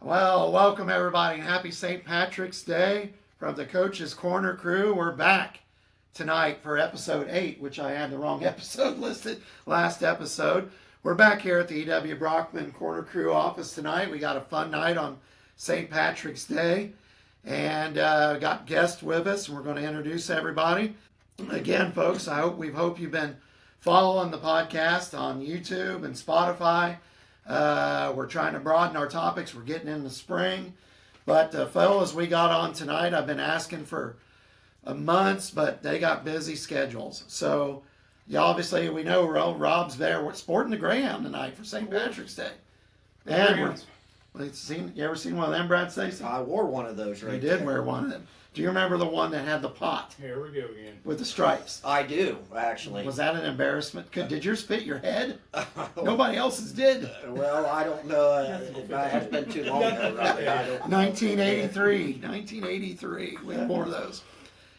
Well, welcome everybody and happy St. Patrick's Day from the Coach's Corner crew. We're back tonight for episode 8, which I had the wrong episode listed last episode. We're back here at the E.W. Brockman Corner Crew office tonight. We got a fun night on St. Patrick's Day and got guests with us. We're going to introduce everybody. Again, folks, we hope you've been following the podcast on YouTube and Spotify. We're trying to broaden our topics. We're getting into spring. But fellas we got on tonight, I've been asking for months, but they got busy schedules. So, obviously, we know Rob's there. We're sporting the Greyhound tonight for St. Patrick's Day. And you ever seen one of them, Brad, Stacy? I wore one of those right You did wear one of them. Do you remember the one that had the pot? Here we go again. With the stripes? I do, actually. Was that an embarrassment? Did yours fit your head? Nobody else's did. Well, I don't know. It's been too long ago, Robbie. 1983. We had more of those.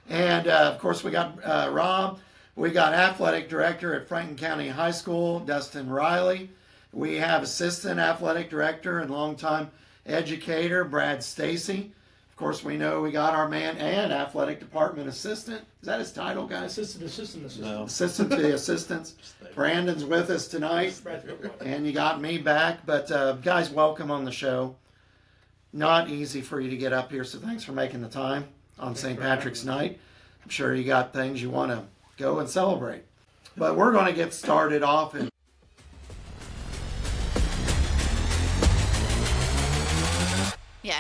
And, of course, we got Rob. We got athletic director at Franklin County High School, Dustin Riley. We have assistant athletic director and longtime educator, Brad Stacy. Of course, we know we got our man and athletic department assistant. Is that his title, guys? Assistant. No. Assistant to the assistants. Brandon's with us tonight. And you got me back. But, guys, welcome on the show. Not easy for you to get up here, so thanks for making the time on St. Patrick's night. I'm sure you got things you want to go and celebrate. But we're going to get started off in Yeah.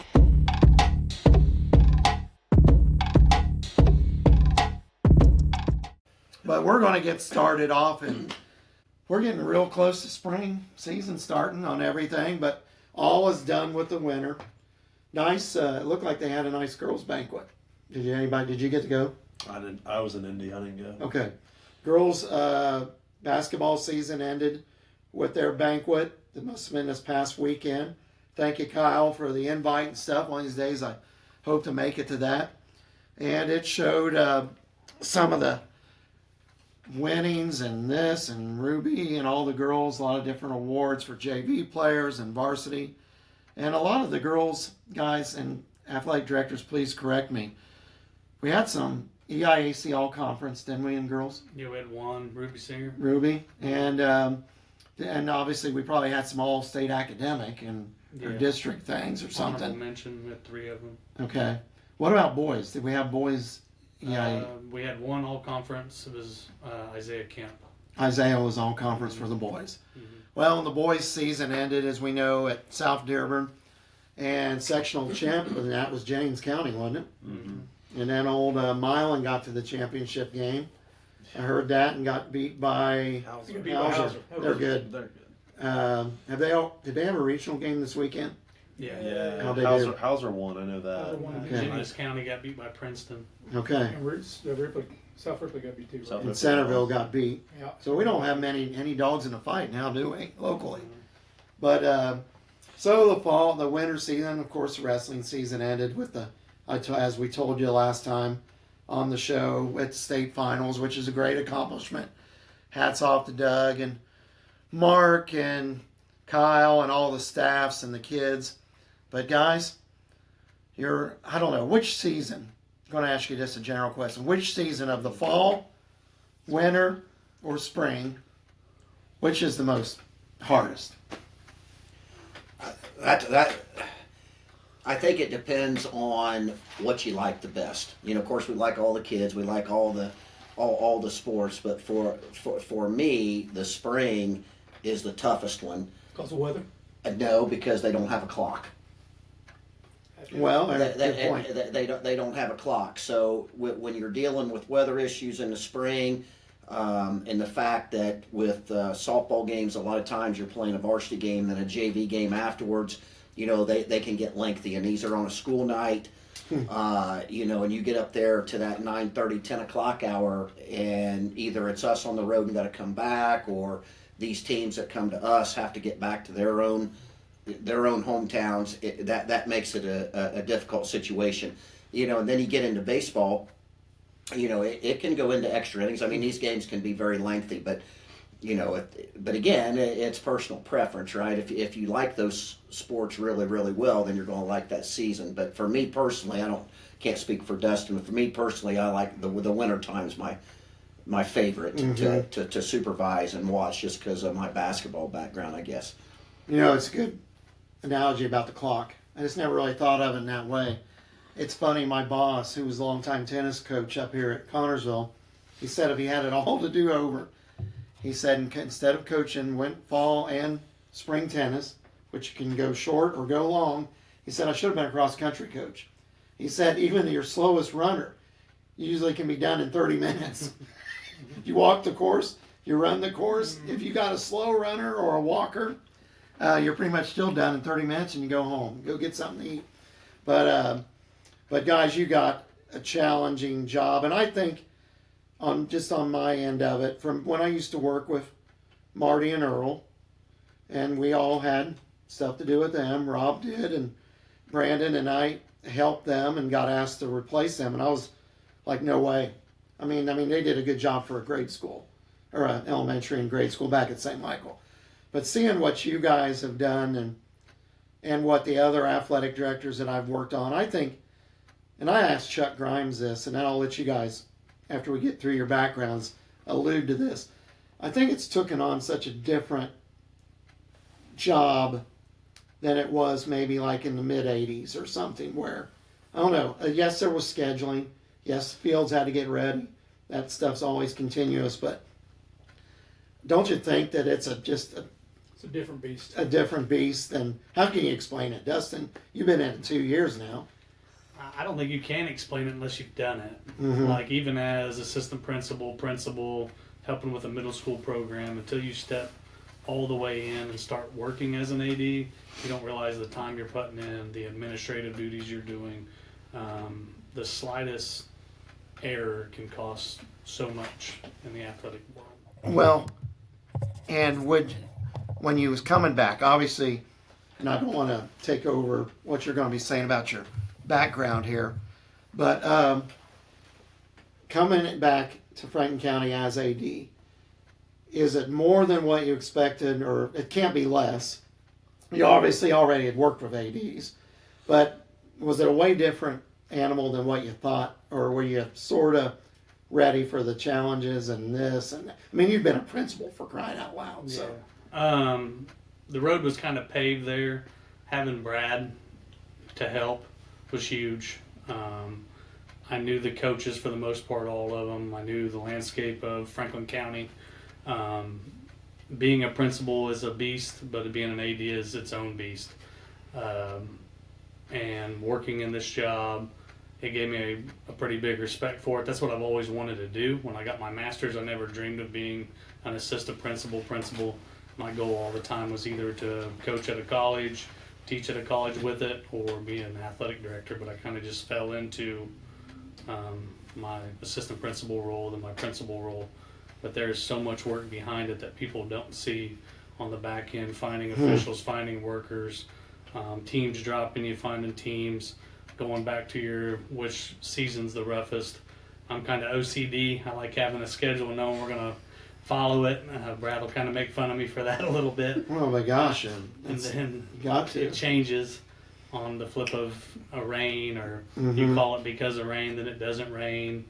But we're going to get started off, and we're getting real close to spring season starting on everything, but all is done with the winter. Nice. It looked like they had a nice girls' banquet. Did you get to go? I didn't. I was in Indy. I didn't go. Okay. Girls' basketball season ended with their banquet. It must have been this past weekend. Thank you, Kyle, for the invite and stuff. One of these days, I hope to make it to that. And it showed some of the winnings and this and Ruby and all the girls, a lot of different awards for JV players and varsity. And a lot of the girls, guys, and athletic directors, please correct me. We had some EIAC all-conference, didn't we, in girls? Yeah, we had one, Ruby Singer. Ruby. And obviously we probably had some all-state academic and or district things or something. Honorable mention, we had 3 of them. Okay. What about boys? Did we have boys? Yeah. We had one all-conference. It was Isaiah Kemp. Isaiah was all-conference for the boys. Mm-hmm. Well, the boys' season ended, as we know, at South Dearborn. And sectional champion, that was James County, wasn't it? Mm-hmm. And then old Milan got to the championship game. I heard that and got beat by Hauser. They're good. They're good. Did they have a regional game this weekend? Yeah. How'd they do? Hauser won. I know that. Okay. Jennings County got beat by Princeton. Okay. And South Ripley got beat too. Right? And Centerville got beat. Yeah. So we don't have any dogs in the fight now, do we, locally? But so the winter season, of course, the wrestling season ended with as we told you last time on the show, with the state finals, which is a great accomplishment. Hats off to Doug and Mark and Kyle and all the staffs and the kids. But guys, I don't know, which season, I'm going to ask you just a general question, which season of the fall, winter, or spring, which is the most hardest? I think it depends on what you like the best. Of course, we like all the kids, we like all the sports, but for me, the spring is the toughest one. Because of weather? No, because they don't have a clock. Well, good point. They don't have a clock. So when you're dealing with weather issues in the spring, and the fact that with softball games, a lot of times you're playing a varsity game and a JV game afterwards, they can get lengthy. And these are on a school night, and you get up there to that 9:30, 10 o'clock hour, and either it's us on the road and got to come back, or these teams that come to us have to get back to their own hometowns. That makes it a difficult situation. And then you get into baseball, it can go into extra innings. I mean, these games can be very lengthy, but but again, it's personal preference, right? If you like those sports really, really well, then you're going to like that season. But for me personally, can't speak for Dustin, but for me personally, I like the winter time is my favorite to supervise and watch just because of my basketball background, I guess. It's a good analogy about the clock. I just never really thought of it in that way. It's funny, my boss, who was a longtime tennis coach up here at Connorsville, he said if he had it all to do over, he said instead of coaching fall and spring tennis, which can go short or go long, he said I should have been a cross-country coach. He said even your slowest runner usually can be done in 30 minutes. You walk the course, you run the course. If you got a slow runner or a walker, you're pretty much still done in 30 minutes and you go home. Go get something to eat. But guys, you got a challenging job. And I think on my end of it, from when I used to work with Marty and Earl, and we all had stuff to do with them. Rob did, and Brandon and I helped them and got asked to replace them. And I was like, no way. I mean, they did a good job for a grade school, or an elementary and grade school back at St. Michael. But seeing what you guys have done and what the other athletic directors that I've worked on, I think, and I asked Chuck Grimes this, and then I'll let you guys, after we get through your backgrounds, allude to this. I think it's taken on such a different job than it was maybe like in the mid-'80s or something where, I don't know, yes, there was scheduling. Yes, fields had to get ready. That stuff's always continuous, but don't you think that it's It's a different beast. a different beast than, how can you explain it? Dustin, you've been in it 2 years now. I don't think you can explain it unless you've done it. Mhm. Like even as assistant principal, helping with a middle school program, until you step all the way in and start working as an AD, you don't realize the time you're putting in, the administrative duties you're doing. The slightest error can cost so much in the athletic world. Well, and when you was coming back, obviously, and I don't want to take over what you're going to be saying about your background here, but coming back to Franklin County as AD, is it more than what you expected, or it can't be less? You obviously already had worked with ADs, but was it a way different animal than what you thought, or were you sort of ready for the challenges and this? And I mean, you've been a principal for crying out loud. So the road was kind of paved there. Having Brad to help was huge. I knew the coaches for the most part, all of them. I knew the landscape of Franklin County. Being a principal is a beast, but being an AD is its own beast. And working in this job, it gave me a pretty big respect for it. That's what I've always wanted to do. When I got my master's, I never dreamed of being an assistant principal. My goal all the time was either to coach at a college, teach at a college with it, or be an athletic director, but I kind of just fell into my assistant principal role and my principal role. But there's so much work behind it that people don't see on the back end, finding officials, finding workers, teams dropping you, finding teams, going back to your which season's the roughest. I'm kind of OCD. I like having a schedule and knowing we're going to follow it. Brad will kind of make fun of me for that a little bit. oh my gosh, And then got to. it changes on the flip of a rain, or you Mhm. call it because of rain, then it doesn't rain.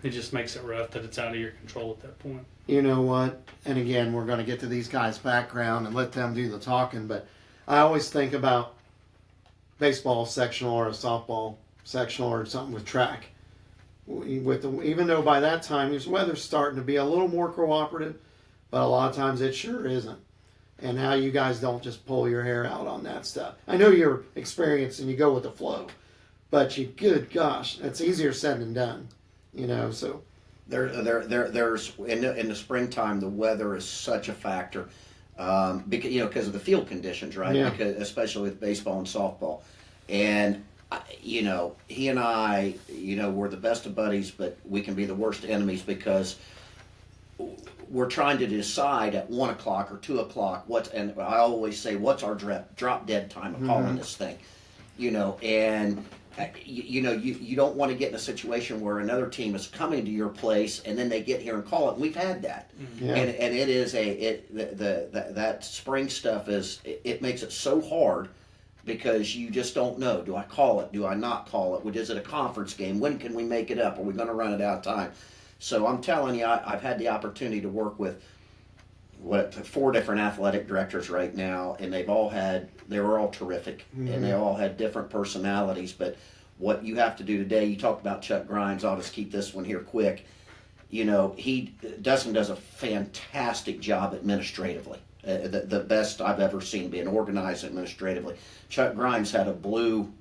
It just makes it rough that it's out of your control at that point. You know what? And again, we're going to get to these guys' background and let them do the talking, but I always think about baseball sectional or a softball sectional or something with track. Even though by that time the weather's starting to be a little more cooperative, but a lot of times it sure isn't. And how you guys don't just pull your hair out on that stuff. I know you're experienced and you go with the flow, but good gosh, it's easier said than done. So There's in the springtime, the weather is such a factor, because of the field conditions, right? Yeah. Because especially with baseball and softball, and he and I, we're the best of buddies, but we can be the worst enemies because we're trying to decide at 1 o'clock or 2 o'clock and I always say, what's our drop dead time of calling this thing, and you don't want to get in a situation where another team is coming to your place and then they get here and call it. We've had that, Yeah. and it is that spring stuff it makes it so hard because you just don't know. Do I call it? Do I not call it? Is it a conference game? When can we make it up? Are we going to run it out of time? So I'm telling you, I've had the opportunity to work with 4 different athletic directors right now, and they were all terrific, and they all had different personalities. But what you have to do today, you talked about Chuck Grimes. I'll just keep this one here quick. Dustin does a fantastic job administratively, the best I've ever seen being organized administratively. Chuck Grimes had a blue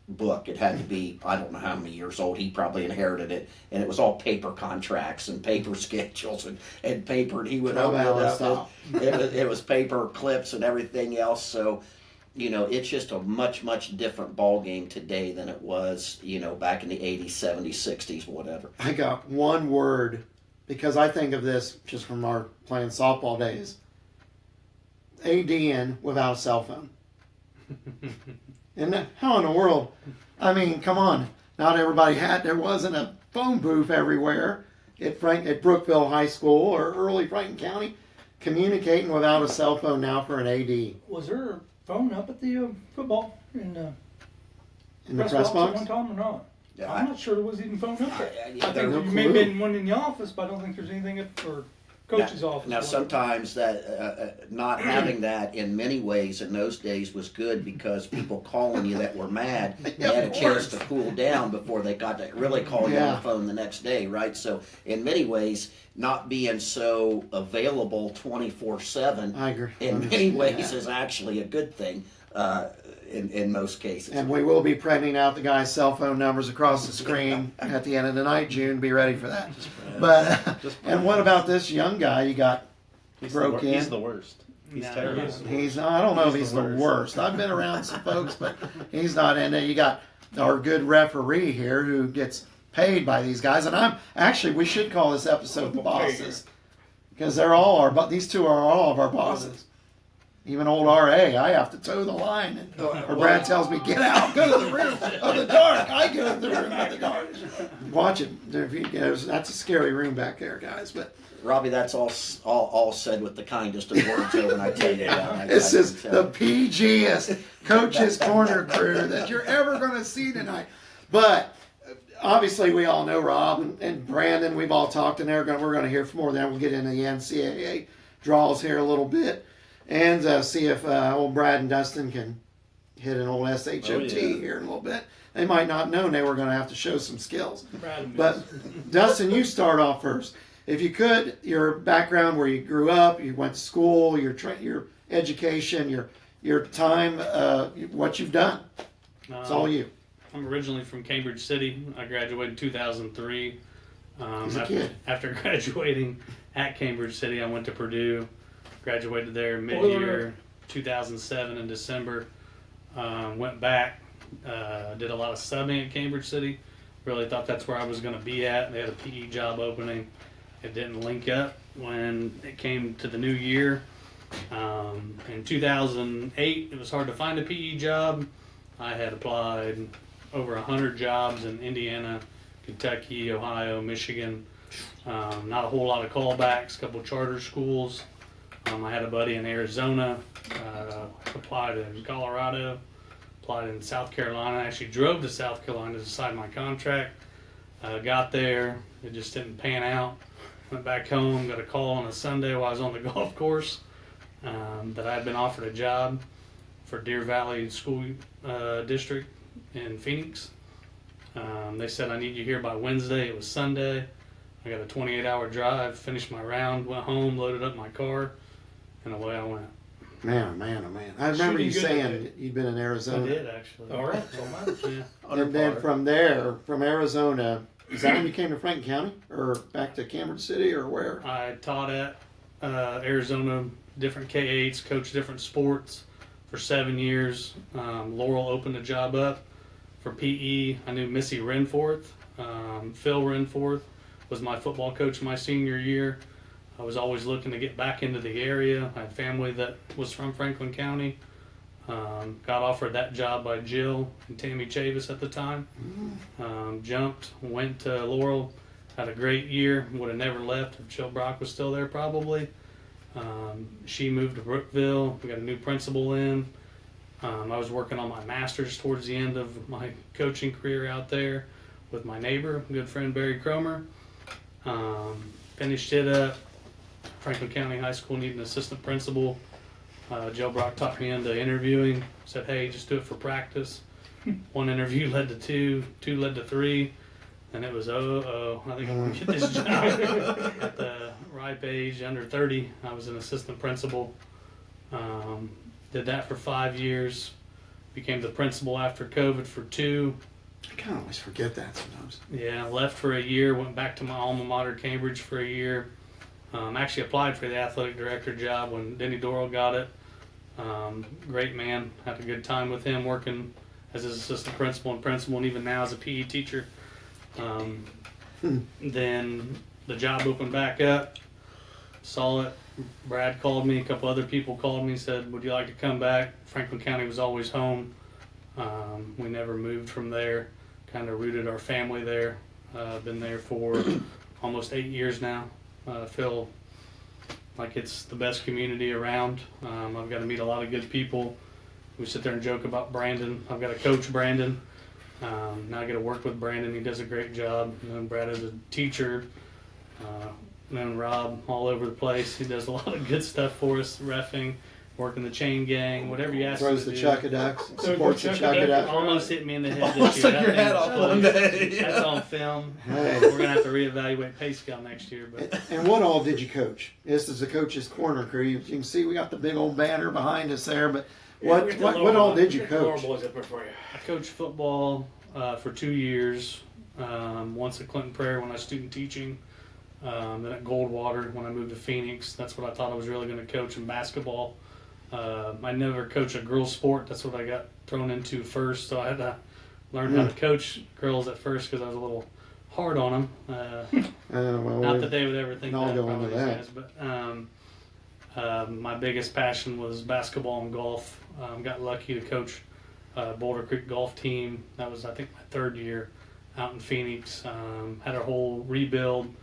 book. It had to be, I don't know how many years old. He probably inherited it, and it was all paper contracts and paper schedules and paper. And he would open it up. It was paper clips and everything else. So, it's just a much, much different ball game today than it was, back in the 80s, 70s, 60s, whatever. I got one word because I think of this just from our playing softball days. ADN without a cell phone. And how in the world? I mean, come on. Not everybody there wasn't a phone booth everywhere at Brookville High School or early Franklin County communicating without a cell phone now for an AD. Was there a phone up at the football in the press at box? one time or not? Yeah, I'm not sure there was even phone up there. I think there no may have clue. been one in the office, but I don't think there's anything at for coach's office. Now, sometimes that not having that in many ways in those days was good because people calling you that were mad, they had a chance to cool down before they got to really call you on the phone the next day, right? So, in many ways, not being so available 24/7, I agree. in many ways, is actually a good thing. In most cases. And we will be printing out the guys' cell phone numbers across the screen at the end of the night, June. Be ready for that. But and what about this young guy you got broke in? He's the worst. He's No, terrible. I don't know if he's He's the the worst. I've been around some folks, but he's not in it. You got our good referee here who gets paid by these guys. And we should call this episode The Bosses. Because these two are all of our bosses. Even old RA, I have to toe the line. Or Brad tells me, get out, go to the room of the dark. I go to the room of the dark. Watch it. That's a scary room back there, guys. But Robbie, that's all said with the kindest of words over, I tell you that. this is the PGest Coach's Corner crew that you're ever going to see tonight. But obviously, we all know Rob and Brandon. We've all talked, and we're going to hear from more of them. We'll get into the NCAA draws here a little bit. And see if old Brad and Dustin can hit an old SHOT here in a little bit. They might not know they were going to have to show some skills. But Dustin, you start off first. If you could, your background, where you grew up, you went to school, your education, your time, what you've done. It's all you. I'm originally from Cambridge City. I graduated in 2003. As a kid. After graduating at Cambridge City, I went to Purdue. Graduated there mid-year 2007 in December. Went back, did a lot of subbing at Cambridge City. Really thought that's where I was going to be at. They had a PE job opening. It didn't link up when it came to the new year. In 2008, it was hard to find a PE job. I had applied over 100 jobs in Indiana, Kentucky, Ohio, Michigan. Not a whole lot of callbacks, a couple charter schools. I had a buddy in Arizona, applied in Colorado, applied in South Carolina. I actually drove to South Carolina to sign my contract. Got there, it just didn't pan out. Went back home, got a call on a Sunday while I was on the golf course that I had been offered a job for Deer Valley School District in Phoenix. They said, I need you here by Wednesday. It was Sunday. I got a 28-hour drive, finished my round, went home, loaded up my car, and away I went. Man, oh man. I remember you saying you'd been in Arizona. I did, actually. All right, so much. Yeah. And then from Arizona, is that when you came to Franklin County? Or back to Cambridge City, or where? I taught at Arizona, different K-8s, coached different sports for 7 years. Laurel opened a job up for PE. I knew Missy Renforth. Phil Renforth was my football coach my senior year. I was always looking to get back into the area. I had family that was from Franklin County. Got offered that job by Jill and Tammy Chavis at the time. Jumped, went to Laurel, had a great year. Would have never left if Jill Brock was still there probably. She moved to Brookville. We got a new principal in. I was working on my master's towards the end of my coaching career out there with my neighbor, good friend Barry Cromer. Finished it up. Franklin County High School needed an assistant principal. Joe Brock talked me into interviewing. Said, "Hey, just do it for practice." One interview led to two led to three, and it was I think I'm gonna get this job. At the ripe age, under 30, I was an assistant principal. Did that for 5 years. Became the principal after COVID for 2. I kind of always forget that sometimes. Yeah, left for a year. Went back to my alma mater, Cambridge, for a year. Actually applied for the athletic director job when Denny Doral got it. Great man. Had a good time with him working as his assistant principal and even now as a PE teacher. Then the job opened back up. Saw it. Brad called me. A couple other people called me. Said, "Would you like to come back?" Franklin County was always home. We never moved from there. Kind of rooted our family there. Been there for almost 8 years now. Feel like it's the best community around. I've got to meet a lot of good people. We sit there and joke about Brandon. I've got to coach Brandon. Now I get to work with Brandon. He does a great job. And then Brad is a teacher. And then Rob all over the place. He does a lot of good stuff for us, reffing, working the chain gang, whatever you ask him Throws to the do. Chuckaducks, So supports the Chuckaducks. Almost hit me in the head Almost this year. took your That head thing's off one close. day. That's on film. Hey. We're gonna have to reevaluate pay scale next year. But And what all did you coach? This is the Coach's Corner crew. You can see we got the big old banner behind us there, but what all did you coach? I coached football for 2 years. Once at Clinton Prairie when I was student teaching. Then at Goldwater when I moved to Phoenix. That's what I thought I was really going to coach in basketball. I never coached a girls' sport. That's what I got thrown into first. So I had to learn how to coach girls at first because I was a little hard on them. Not that they would ever think I'll that. go into Probably that. guys, but my biggest passion was basketball and golf. Got lucky to coach Boulder Creek golf team. That was, I think, my 3rd year out in Phoenix. Had a whole rebuild.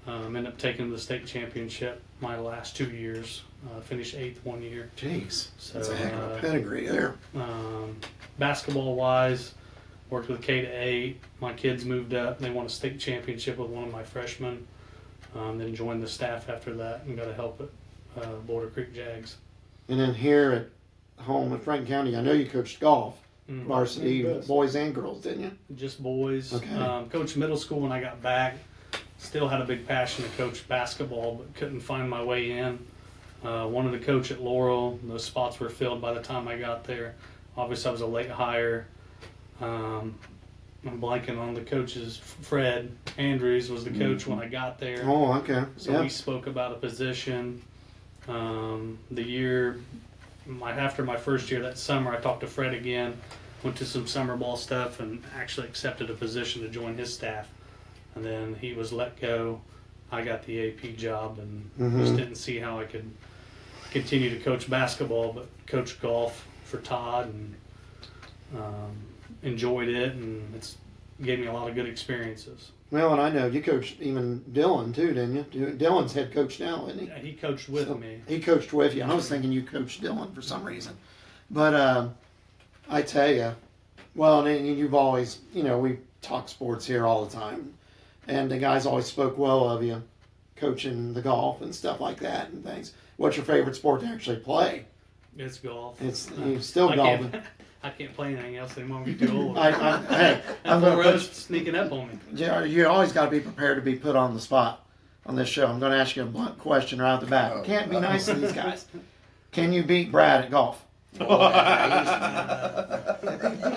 Ended up taking the state championship my last 2 years. Finished 8th 1 year. Jeez, So, that's a heck of a pedigree there. Basketball wise, worked with K-8. My kids moved up. They won a state championship with one of my freshmen. Then joined the staff after that and got to help at Boulder Creek Jags. And then here at home in Franklin County, I know you coached golf, varsity, boys and girls, didn't you? Just boys. Okay. Coached middle school when I got back. Still had a big passion to coach basketball, but couldn't find my way in. Wanted to coach at Laurel. Those spots were filled by the time I got there. Obviously, I was a late hire. I'm blanking on the coaches. Fred Andrews was the coach when I got there. Oh, okay. So we spoke about a position. The year after my first year, that summer, I talked to Fred again. Went to some summer ball stuff and actually accepted a position to join his staff. And then he was let go. I got the AP job and just didn't see how I could continue to coach basketball, but coach golf for Todd and enjoyed it, and it's gave me a lot of good experiences. Well, and I know you coached even Dylan too, didn't you? Dylan's head coach now, isn't he? Yeah, he coached with me. He coached with you. I was thinking you coached Dylan for some reason. But I tell you, well, and you've always, we talk sports here all the time. And the guys always spoke well of you, coaching the golf and stuff like that and things. What's your favorite sport to actually play? It's golf. You're still golfing. I can't play anything else anymore. I'm getting too old. Hey, I'm Four going to rows sneaking up on me. you always got to be prepared to be put on the spot on this show. I'm going to ask you a blunt question right off the bat. Can't be nice to these guys. Can you beat Brad at golf?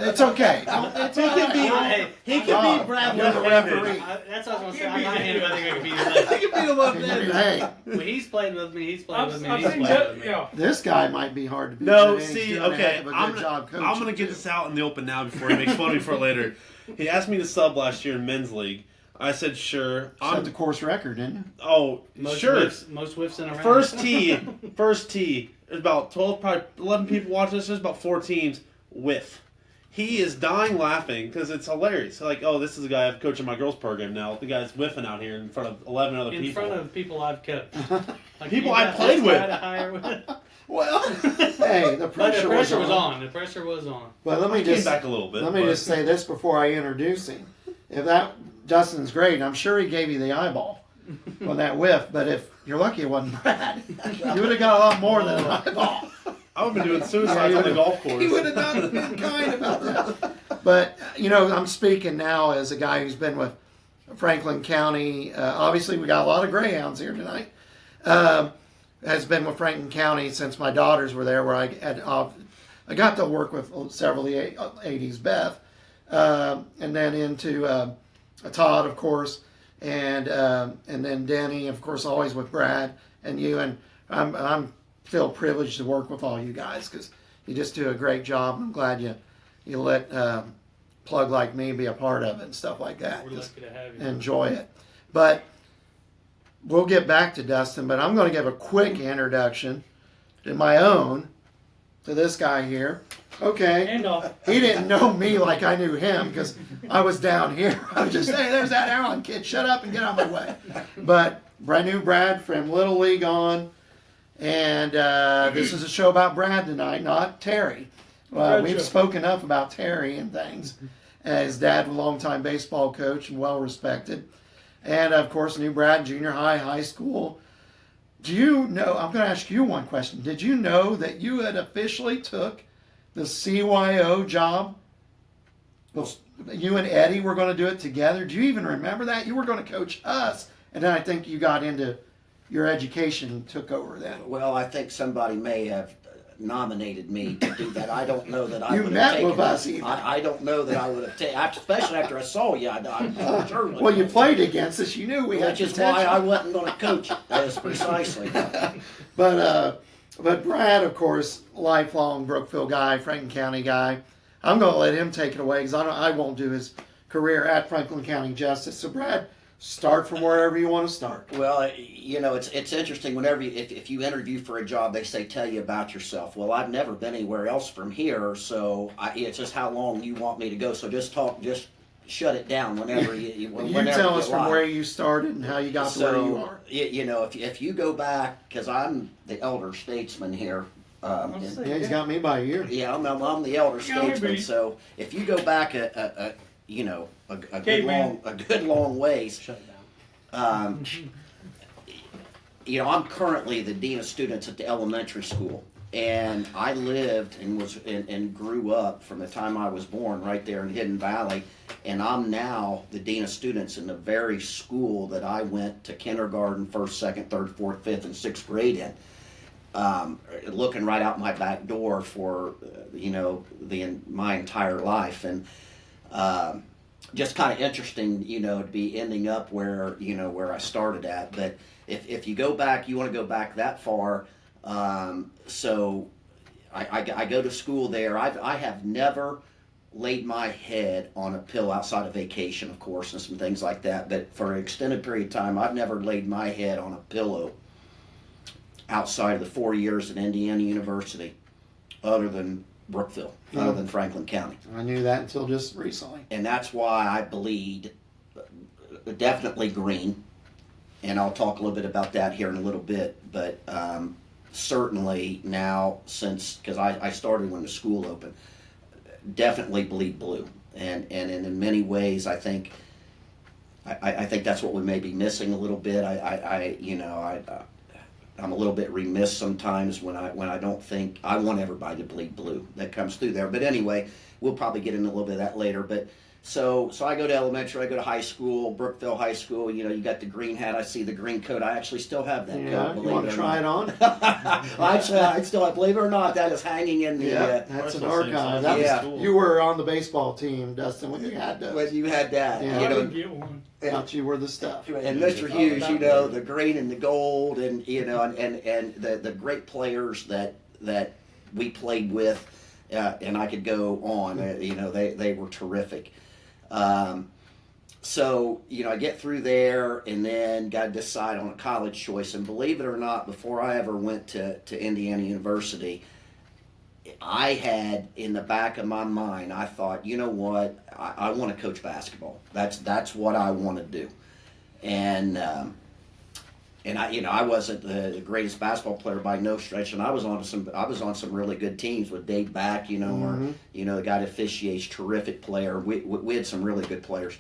It's okay. He can beat Brad You're the referee. That's what I was going to say. I got him. I think I can beat him. He can beat him up there. Hey, When he's played with me, he's played with me. I've He's seen played that, with me. yeah. this guy might be hard to beat. No, but he's see, doing a heck okay, of a I'm good job coaching, gonna get too. this out in the open now before he makes fun of me for later. He asked me to sub last year in men's league. I said sure. Set the course record, didn't you? Oh, Most sure. Most whiffs in a round. First tee. there's about 12, probably 11 people watching this. There's about 4 teams with. He is dying laughing because it's hilarious. Like, oh, this is the guy I'm coaching my girls program now. The guy's whiffing out here in front of 11 other people. In front of people I've coached. Like, People I played with. Well, hey, the But pressure, the pressure was on. on. The pressure was on. But let me He came just back a little bit. let me but- just say this before I introduce him. If that Dustin's great, I'm sure he gave you the eyeball on that whiff. But if you're lucky, it wasn't Brad. You would have got a lot more than an eyeball. I would have been doing suicides on the golf course. He would have not been kind about that. But, I'm speaking now as a guy who's been with Franklin County. Obviously, we got a lot of Greyhounds here tonight. Has been with Franklin County since my daughters were there, where I got to work with several of the 80s Beth. And then into Todd, of course, and then Denny, of course, always with Brad and you. And I'm feel privileged to work with all you guys because you just do a great job. I'm glad you let plug like me be a part of it and stuff like that. We're lucky to have you. Enjoy it. But we'll get back to Dustin, but I'm going to give a quick introduction to my own to this guy here. Okay. And off. He didn't know me like I knew him because I was down here. I was just, hey, there's that Allen kid. Shut up and get out of my way. But I knew Brad from Little League on. And this is a show about Brad tonight, not Terry. We've spoken enough about Terry and things. His dad was a longtime baseball coach and well respected. And of course, knew Brad junior high, high school. Do you know, I'm going to ask you one question. Did you know that you had officially took the CYO job? You and Eddie were going to do it together. Do you even remember that? You were going to coach us. And then I think you got into your education and took over then. Well, I think somebody may have nominated me to do that. I don't know that I You would met have taken with us even. I don't know that I would have taken, especially after I saw you. I'm sure. Well, you played against us. You knew we had Which is potential. why I wasn't going to coach it. That is precisely. But Brad, of course, lifelong Brookville guy, Franklin County guy. I'm going to let him take it away because I won't do his career at Franklin County justice. So Brad, start from wherever you want to start. Well, it's interesting whenever if you interview for a job, they say tell you about yourself. Well, I've never been anywhere else from here, so it's just how long you want me to go. So just shut it down whenever you. Whenever You tell us from like. where you started and how you got to where you are. If you go back, because I'm the elder statesman here. Yeah, he's got me by a year. Yeah, I'm the elder statesman. So if you go back a good long ways. Shut it down. I'm currently the dean of students at the elementary school, and I lived and grew up from the time I was born right there in Hidden Valley, and I'm now the dean of students in the very school that I went to kindergarten, first, second, third, fourth, fifth, and sixth grade in. Looking right out my back door for my entire life, and just kind of interesting, to be ending up where I started at. But if you go back, you want to go back that far. So I go to school there. I have never laid my head on a pillow outside of vacation, of course, and some things like that. But for an extended period of time, I've never laid my head on a pillow outside of the 4 years at Indiana University, other than Brookville, other than Franklin County. I knew that until just recently. And that's why I bleed definitely green. And I'll talk a little bit about that here in a little bit. But certainly now, because I started when the school opened, definitely bleed blue. And in many ways, I think that's what we may be missing a little bit. I'm a little bit remiss sometimes when I don't think I want everybody to bleed blue that comes through there. But anyway, we'll probably get into a little bit of that later. But so I go to elementary, I go to high school, Brookville High School. You got the green hat, I see the green coat. I actually still have that coat. You want to try it on? I still, believe it or not, that is hanging in the. That's an Wrestling archive. thing, so That that's was, cool. You were on the baseball team, Dustin, when you had those. When you had that, Yeah. I didn't get one. Thought you were the stuff. And Mr. Hughes, the green and the gold, and and the great players that we played with, and I could go on. They were terrific. So, I get through there and then got to decide on a college choice. And believe it or not, before I ever went to Indiana University, I had in the back of my mind, I thought, you know what, I want to coach basketball. That's what I want to do. And I wasn't the greatest basketball player by no stretch, and I was on some really good teams with Dave Back, or the guy that officiates, terrific player. We had some really good players.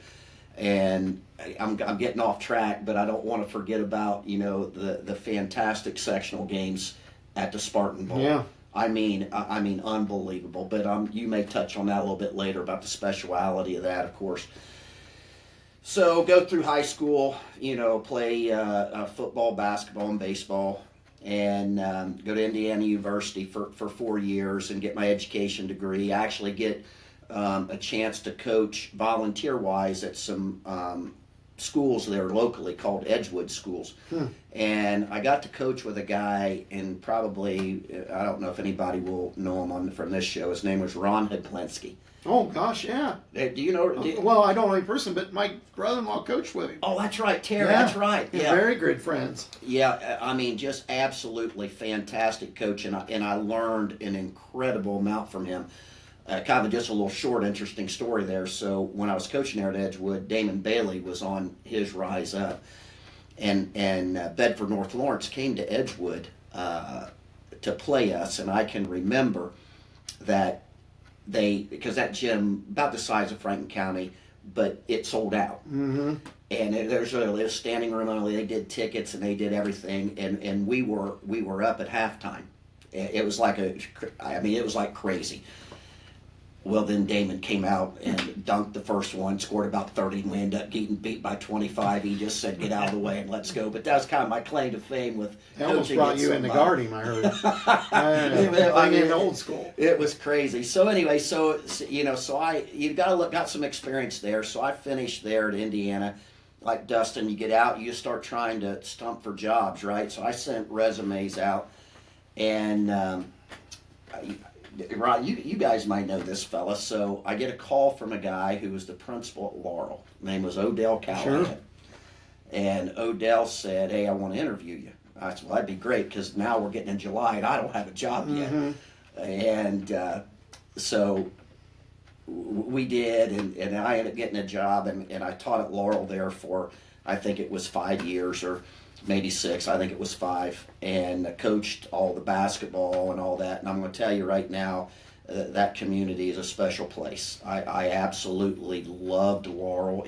And I'm getting off track, but I don't want to forget about the fantastic sectional games at the Spartan Bowl. Yeah. I mean unbelievable. But you may touch on that a little bit later about the speciality of that, of course. So go through high school, play football, basketball, and baseball, and go to Indiana University for 4 years and get my education degree. I actually get a chance to coach volunteer-wise at some schools there locally called Edgewood schools. And I got to coach with a guy, and probably, I don't know if anybody will know him from this show. His name was Ron Heglinski. Oh, gosh, yeah. Do you know? Well, I don't know any person, but my brother-in-law coached with him. Oh, that's right, Terry. Yeah. That's right. Yeah. Very good friends. Yeah, just absolutely fantastic coach, and I learned an incredible amount from him. Kind of just a little short, interesting story there. So when I was coaching there at Edgewood, Damon Bailey was on his rise up, and Bedford North Lawrence came to Edgewood to play us, and I can remember that because that gym about the size of Franklin County, but it sold out. Mm-hmm. And there's a standing room only. They did tickets and they did everything, and we were up at halftime. It was like crazy. Well, then Damon came out and dunked the first one, scored about 30, and we ended up getting beat by 25. He just said, "Get out of the way and let's go." But that was kind of my claim to fame with They almost coaching brought at you in the somebody. guard team, I heard. I'm in old school. It was crazy. So anyway, so you got some experience there. So I finished there at Indiana. Like Dustin, you get out, you just start trying to stump for jobs, right? So I sent resumes out, and Rod, you guys might know this fella. So I get a call from a guy who was the principal at Laurel. His name was Odell Callahan. Sure. And Odell said, "Hey, I want to interview you." I said, "Well, that'd be great, because now we're getting in July and I don't have a job yet." And so we did, and I ended up getting a job, and I taught at Laurel there for, I think it was 5 years or maybe 6. I think it was 5, and coached all the basketball and all that. And I'm going to tell you right now, that community is a special place. I absolutely loved Laurel.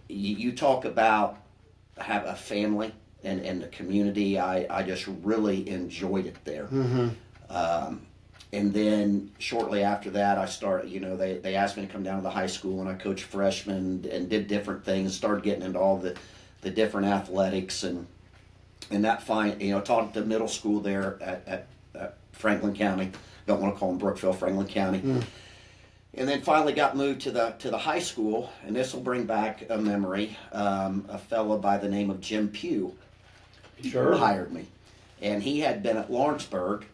You talk about have a family and the community. I just really enjoyed it there. And then shortly after that, I started, they asked me to come down to the high school, and I coached freshmen and did different things, started getting into all the different athletics, and that taught the middle school there at Franklin County. Don't want to call them Brookville, Franklin County. And then finally got moved to the high school, and this will bring back a memory. A fellow by the name of Jim Pugh hired me, and he had been at Lawrenceburg.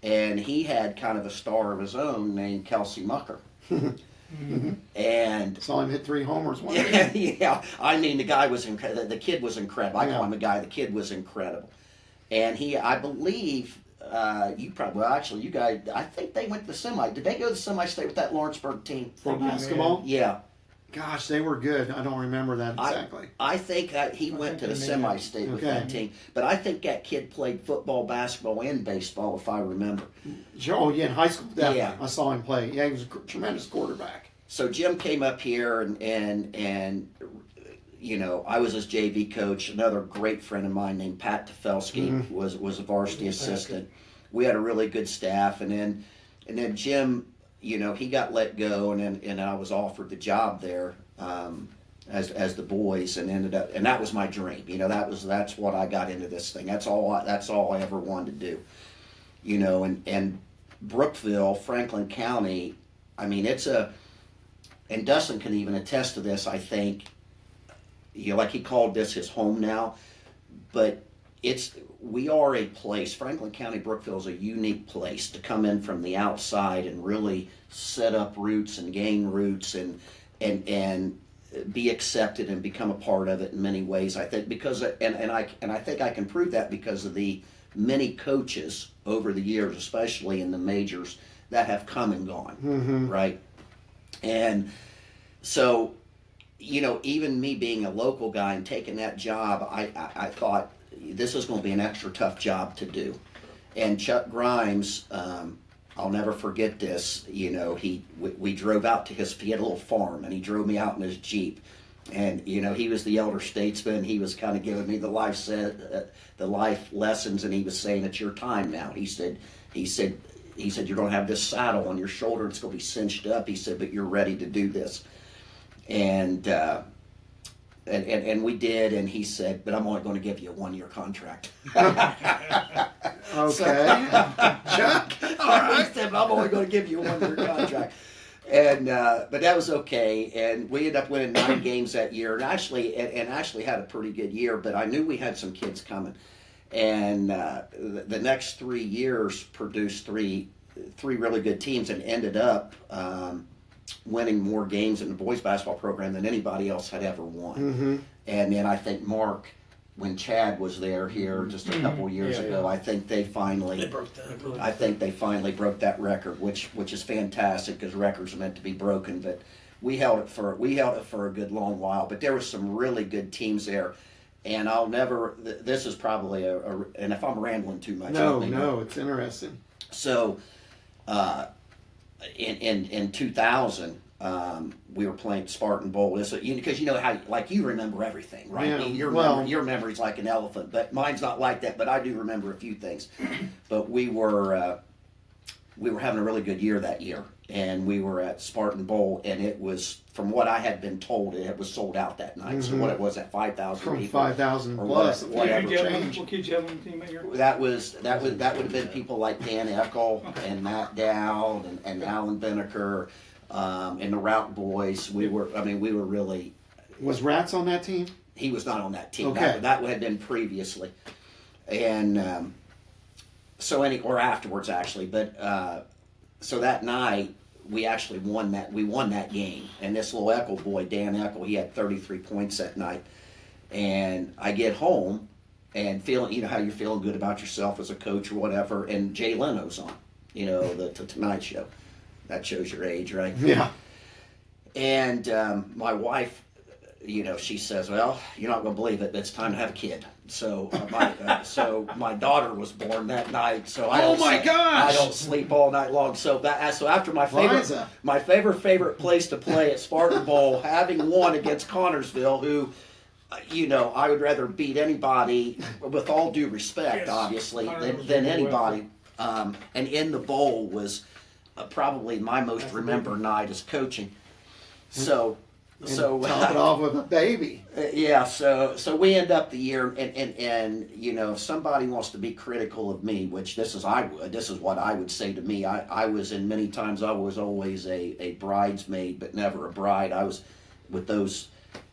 And he had kind of a star of his own named Kelsey Mucker. And saw him hit 3 homers one day. yeah, I mean, the guy was incredible. The kid was incredible. I call him a guy. The kid was incredible. And I believe, you guys, I think they went to the semi. Did they go to the semi-state with that Lawrenceburg team? For basketball? Yeah. Gosh, they were good. I don't remember that exactly. I think that he went to the semi-state with that team. But I think that kid played football, basketball, and baseball, if I remember. Oh, yeah, in high school, definitely. Yeah. I saw him play. Yeah, he was a tremendous quarterback. So Jim came up here, and I was his JV coach. Another great friend of mine named Pat Tefelsky was a varsity assistant. We had a really good staff, and then Jim, he got let go, and I was offered the job there as the boys, and ended up, and that was my dream. That's what I got into this thing. That's all I ever wanted to do. And Brookville, Franklin County, I mean, and Dustin can even attest to this. I think, like he called this his home now, but we are a place. Franklin County Brookville is a unique place to come in from the outside and really set up roots and gain roots and be accepted and become a part of it in many ways. I think because I think I can prove that because of the many coaches over the years, especially in the majors, that have come and gone, right? And so, even me being a local guy and taking that job, I thought this is going to be an extra tough job to do. And Chuck Grimes, I'll never forget this. We drove out to he had a little farm, and he drove me out in his Jeep. And he was the elder statesman. He was kind of giving me the life lessons, and he was saying, "It's your time now." He said, "You're going to have this saddle on your shoulder. It's going to be cinched up." He said, "But you're ready to do this." And we did. And he said, "But I'm only going to give you a 1-year contract." Okay, Chuck. All right. He said, "But I'm only going to give you a 1-year contract." And but that was okay, and we ended up winning 9 games that year, and actually had a pretty good year. But I knew we had some kids coming, and the next 3 years produced three really good teams, and ended up winning more games in the boys basketball program than anybody else had ever won. And then I think Mark, when Chad was there here just a couple years ago, I think they finally broke that record, which is fantastic because records are meant to be broken. But we held it for a good long while. But there were some really good teams there, and I'll never. This is probably and if I'm rambling too much, No, it's interesting. So, in 2000. We were playing Spartan Bowl. Because how, like, you remember everything, right? Yeah, Your memory's like an elephant, but mine's not like that. But I do remember a few things. But we were having a really good year that year, and we were at Spartan Bowl, and it was, from what I had been told, it was sold out that night. So what it was at 5,000 From people, 5,000 or plus, whatever changed. What kids you have on the team that year? that would have been people like Dan Eckel and Matt Dowd and Alan Beneker. And the Route Boys, we were really. Was Rats on that team? He was not on that team. Okay. That had been previously, and or afterwards actually. But so that night we actually won that. We won that game, and this little Eckel boy, Dan Eckel, he had 33 points that night. And I get home and feeling, how you're feeling good about yourself as a coach or whatever. And Jay Leno's on, the Tonight Show. That shows your age, right? Yeah. And my wife, she says, "Well, you're not going to believe it, but it's time to have a kid." So my daughter was born that night. So I don't sleep all night long. So after my favorite place to play at Spartan Bowl, having won against Connorsville, who, I would rather beat anybody, with all due respect, obviously, than anybody. And in the bowl was probably my most remembered night as coaching. So top it off with a baby. So we end up the year, and if somebody wants to be critical of me, which this is what I would say to me. I was many times I was always a bridesmaid, but never a bride. I was with those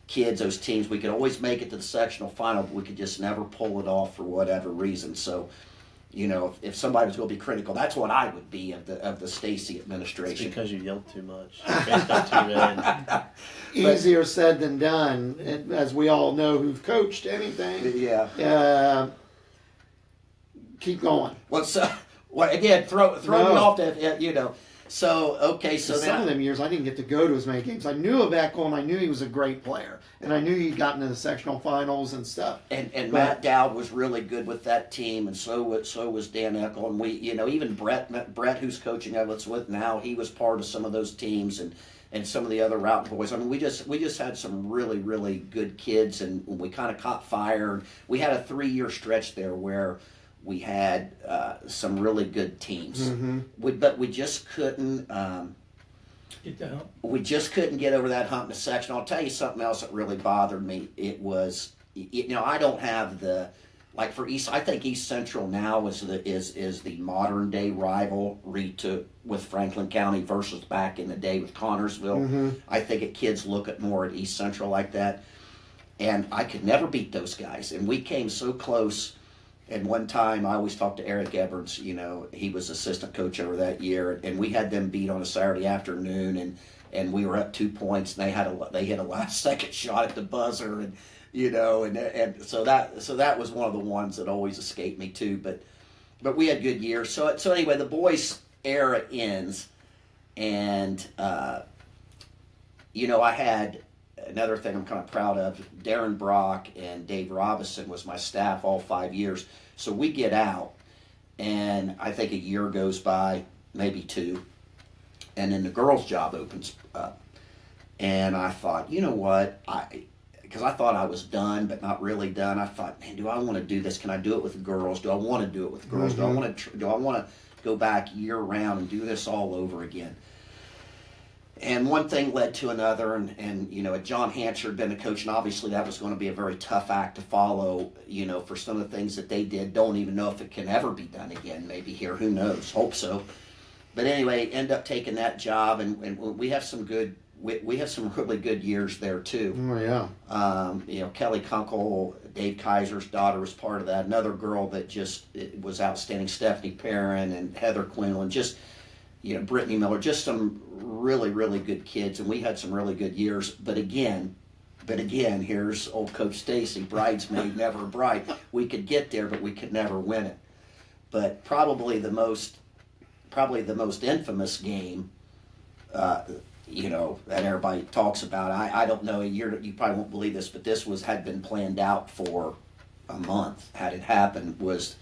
kids, those teams. We could always make it to the sectional final, but we could just never pull it off for whatever reason. So. If somebody was going to be critical, that's what I would be of the Stacy administration. It's because you yelled too much. Based on too many. Easier said than done, as we all know who've coached anything. Yeah. Keep going. Again, throw me off to, So, okay, so some of them years I didn't get to go to as many games. I knew of Eckel, and I knew he was a great player, and I knew he'd gotten to the sectional finals and stuff. And Matt Dowd was really good with that team, and so was Dan Eckel, and we, even Brett, who's coaching us with now, he was part of some of those teams, and some of the other Route boys. I mean, we just had some really, really good kids, and we kind of caught fire. We had a 3-year stretch there where we had some really good teams, but we just couldn't. Get the hump. We just couldn't get over that hump in the section. I'll tell you something else that really bothered me. It was, I don't have for East. I think East Central now is the modern day rivalry with Franklin County versus back in the day with Connorsville. I think kids look at more at East Central like that, and I could never beat those guys. And we came so close And one time, I always talk to Eric Eberns. He was assistant coach over that year, and we had them beat on a Saturday afternoon, and we were up 2 points, and they hit a last second shot at the buzzer, and so that was one of the ones that always escaped me too. But we had good years. So anyway, the boys' era ends, and I had another thing I'm kind of proud of. Darren Brock and Dave Robinson was my staff all 5 years. So we get out, and I think a year goes by, maybe 2, and then the girls' job opens up. And I thought, you know what, because I thought I was done, but not really done. I thought, man, do I want to do this? Can I do it with the girls? Do I want to do it with the girls? Mm-hmm. Do I want to go back year round and do this all over again? And one thing led to another, and John Hancher had been a coach, and obviously that was going to be a very tough act to follow, for some of the things that they did. Don't even know if it can ever be done again, maybe here, who knows, hope so. But anyway, end up taking that job, and we have some good, we have some really good years there too. Oh, yeah. Kelly Kunkel, Dave Kaiser's daughter, was part of that. Another girl that just was outstanding, Stephanie Perrin and Heather Quinlan, just, Brittany Miller, just some really, really good kids, and we had some really good years. But again, here's old Coach Stacy, bridesmaid, never a bride. We could get there, but we could never win it. But probably the most infamous game, that everybody talks about. I don't know, you probably won't believe this, but this had been planned out for a month. Had it happened, was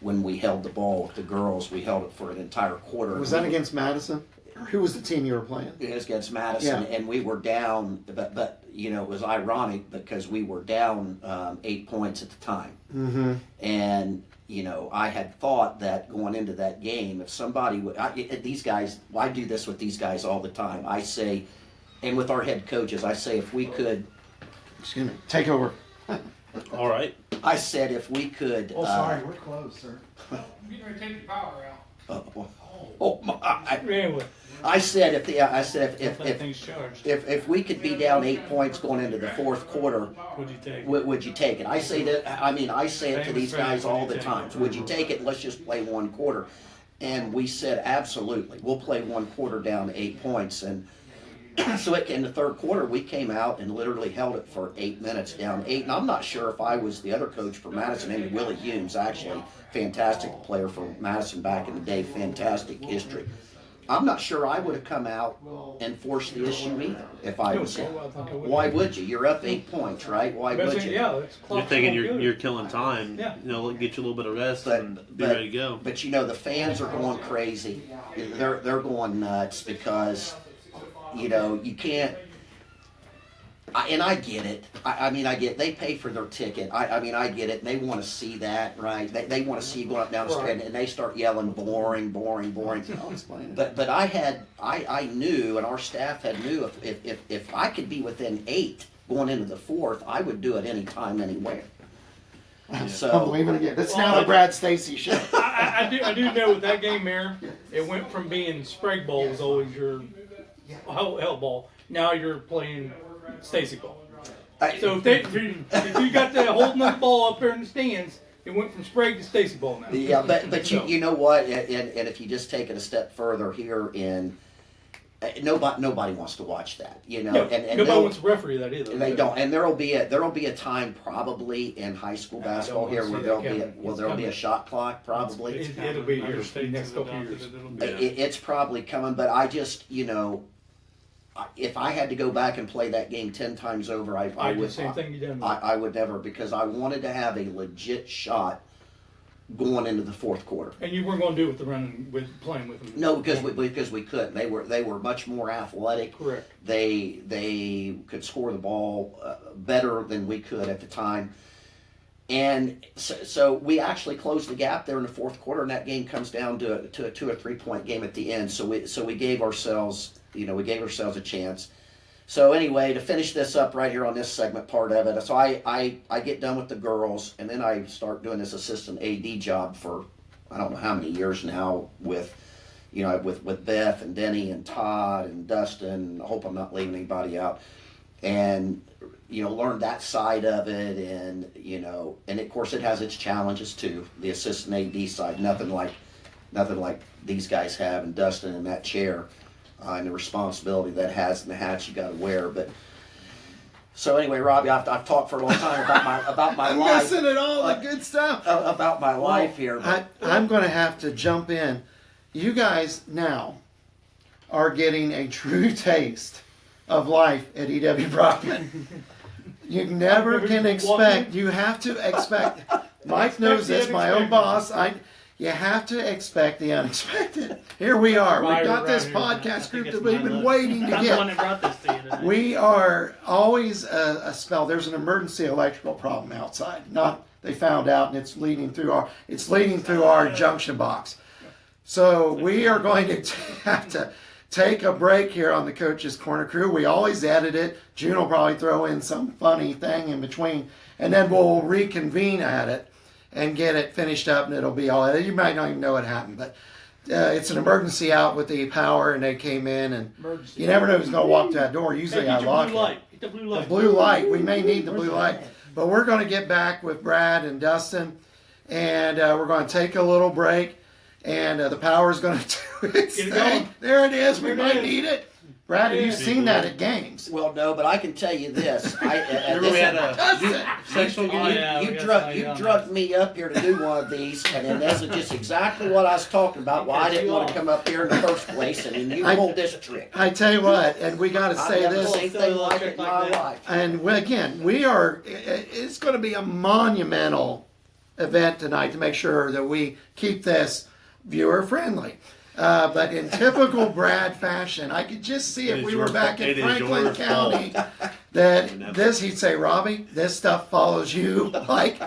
when we held the ball with the girls. We held it for an entire quarter. Was that against Madison? Who was the team you were playing? It was against Madison, Yeah. and we were down, but it was ironic because we were down 8 points at the time. Mm-hmm. And, I had thought that going into that game, if somebody would, these guys, I do this with these guys all the time. I say, and with our head coaches, I say if we could, Excuse me. Take over. All right. I said if we could. We're closed, sir. I'm getting ready to take the power out. Oh my! Anyway, I said if Things charged. if we could be down 8 points going into the fourth quarter, Would you take? would you take it? I say it to these guys all the time. Would you take it? Let's just play one quarter. And we said absolutely. We'll play one quarter down 8 points. And so in the third quarter, we came out and literally held it for 8 minutes, down 8. And I'm not sure if I was the other coach for Madison, named Willie Humes, actually. Fantastic player for Madison back in the day, fantastic history. I'm not sure I would have come out and forced the issue either if I was him. Why would you? You're up 8 points, right? Why would you? Yeah, it's You're thinking you're killing time. Yeah. Get you a little bit of rest and be ready to go. But the fans are going crazy. They're going nuts because you can't. And I get it. I get it. They pay for their ticket. I get it. And they want to see that, right? They want to see you going up down the street, and they start yelling, boring, boring, boring. I'll explain it. But I knew, and our staff had knew, if I could be within 8 going into the fourth, I would do it anytime, anywhere. So I'm believing again. That's now the Brad Stacy show. I do know with that game there, it went from being Sprague Ball was always your hell ball. Now you're playing Stacy ball. So if you got the holding the ball up there in the stands, it went from Sprague to Stacy ball now. Yeah, but you know what? And if you just take it a step further here in. Nobody wants to watch that, No, and nobody wants to referee that either. They don't, and there'll be a time probably in high school basketball here where there'll be a shot clock probably. It'll be here next couple years. It's probably coming, but I just if I had to go back and play that game 10 times over, I would. Same thing you done. I would never, because I wanted to have a legit shot going into the fourth quarter. And you weren't going to do it with playing with them. No, because we couldn't. They were much more athletic. Correct. They could score the ball better than we could at the time, and so we actually closed the gap there in the fourth quarter, and that game comes down to a 2 or 3 point game at the end. So we gave ourselves a chance. So anyway, to finish this up right here on this segment part of it, so I get done with the girls, and then I start doing this assistant AD job for I don't know how many years now with Beth and Denny and Todd and Dustin. I hope I'm not leaving anybody out. and learned that side of it, and and of course it has its challenges too. The assistant AD side, nothing like these guys have, and Dustin in that chair, and the responsibility that has and the hats you got to wear. But so anyway, Robbie, I've talked for a long time about my I'm life. missing it all the good stuff about my life here. I'm going to have to jump in. You guys now are getting a true taste of life at E.W. Brockman. You never can expect. You have to expect. Mike knows this. My own boss. You have to expect the unexpected. Here we are. We've got this podcast group that we've been waiting to I'm the one get. that brought this to you today. We are always a spell. There's an emergency electrical problem outside. They found out, and it's leading through our junction box. So we are going to have to take a break here on the Coach's Corner Crew. We always edit it. June will probably throw in some funny thing in between, and then we'll reconvene at it and get it finished up, and it'll be all edited. You might not even know what happened, but it's an emergency out with the power, and they came in, and you never know who's going to walk to that door. Usually I lock it. Get the blue light. The blue light. We may need the blue light. But we're going to get back with Brad and Dustin, and we're going to take a little break, and the power's going to do its Get it thing. going. There it is. We There it might is. need it. Brad, have you seen that at games? Well, no, but I can tell you this. Remember we had a Dustin! sectional game? yeah, we You got drugged somebody me up here to do one of these, and then that's just exactly what I was talking about. Why I didn't want to come up here in the first place, and then you pulled this trick. I tell you what, and we got to I've say never this. seen anything like it in my life. And again, it's going to be a monumental event tonight to make sure that we keep this viewer friendly. But in typical Brad fashion, I could just see if we were back in Franklin County that he'd say, Robbie, this stuff follows you like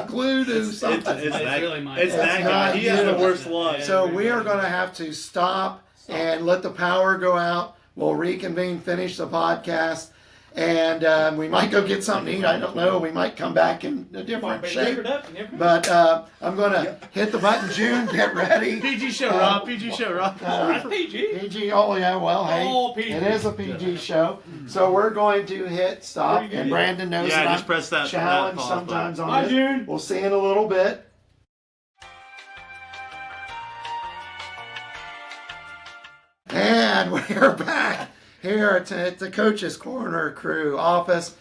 glue to something. It's It's really my it's fault. that guy. not He has the you. worst luck. So we are going to have to stop and let the power go out. We'll reconvene, finish the podcast, and we might go get something to eat. I don't know. We might come back in a different shape. But I'm going to hit the button. June, get ready. PG show, Rob. PG show, Rob. That's PG. PG, oh yeah, well, hey, Oh, PG. it is a PG show. So we're going to hit stop, and Brandon knows Yeah, that just I'm press that challenged pause sometimes on Bye, this. June. We'll see in a little bit. And we're back here at the Coach's Corner Crew office,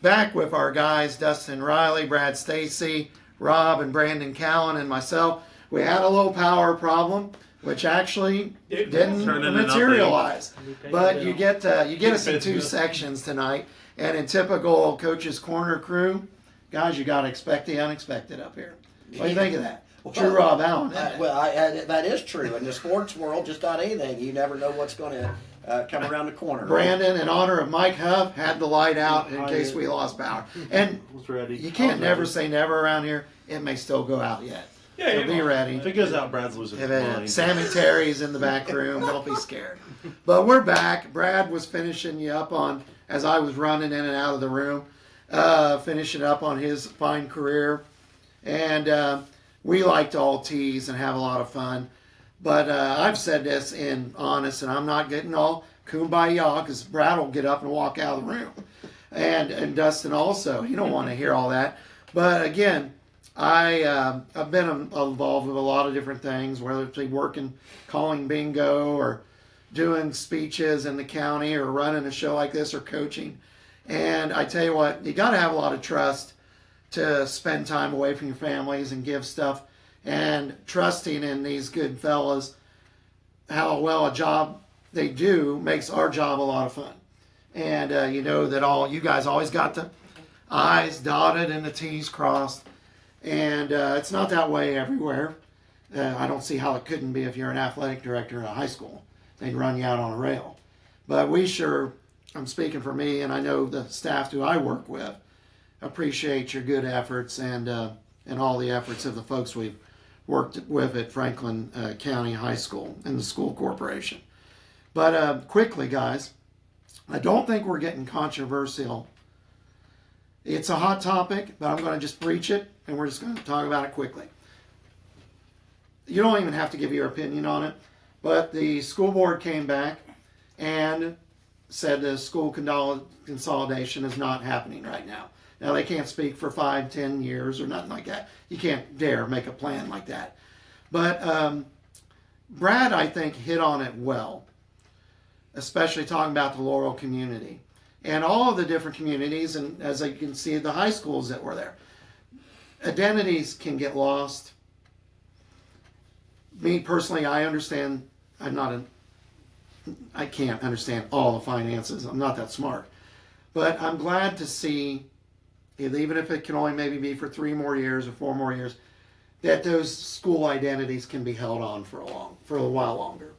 back with our guys, Dustin Riley, Brad Stacy, Rob and Brandon Cowan, and myself. We had a little power problem, which actually didn't Turned into materialize. But you get us in two sections tonight, and in typical Coach's Corner Crew, guys, you got to expect the unexpected up here. What do you think of that? True Rob Allen. Isn't it? That is true. In the sports world, just about anything, you never know what's going to come around the corner. Brandon, in honor of Mike Huff, had the light out in case we lost power. And Was ready. you can't never say never around here. It may still go out yet. Yeah, So yeah. be ready. If it goes out, Brad's losing his mind. Sammy Terry's in the back room. Don't be scared. But we're back. Brad was finishing you up on, as I was running in and out of the room, finishing up on his fine career. And we like to all tease and have a lot of fun. But I've said this in honest, and I'm not getting all kumbaya, because Brad will get up and walk out of the room. And Dustin also. You don't want to hear all that. But again, I've been involved with a lot of different things, whether it's working, calling bingo, or doing speeches in the county, or running a show like this, or coaching. And I tell you what, you got to have a lot of trust to spend time away from your families and give stuff, and trusting in these good fellas, how well a job they do makes our job a lot of fun. And you know that all you guys always got the I's dotted and the T's crossed. And it's not that way everywhere. I don't see how it couldn't be if you're an athletic director in a high school. They'd run you out on a rail. But we sure, I'm speaking for me, and I know the staff who I work with, appreciate your good efforts and all the efforts of the folks we've worked with at Franklin County High School and the school corporation. But quickly, guys, I don't think we're getting controversial. It's a hot topic, but I'm going to just breach it, and we're just going to talk about it quickly. You don't even have to give your opinion on it, but the school board came back and said the school consolidation is not happening right now. Now, they can't speak for 5-10 years or nothing like that. You can't dare make a plan like that. But Brad, I think, hit on it well, especially talking about the Laurel community and all of the different communities, and as you can see, the high schools that were there. Identities can get lost. Me personally, I understand. I can't understand all the finances. I'm not that smart. But I'm glad to see, even if it can only maybe be for 3 more years or 4 more years, that those school identities can be held on for a while longer.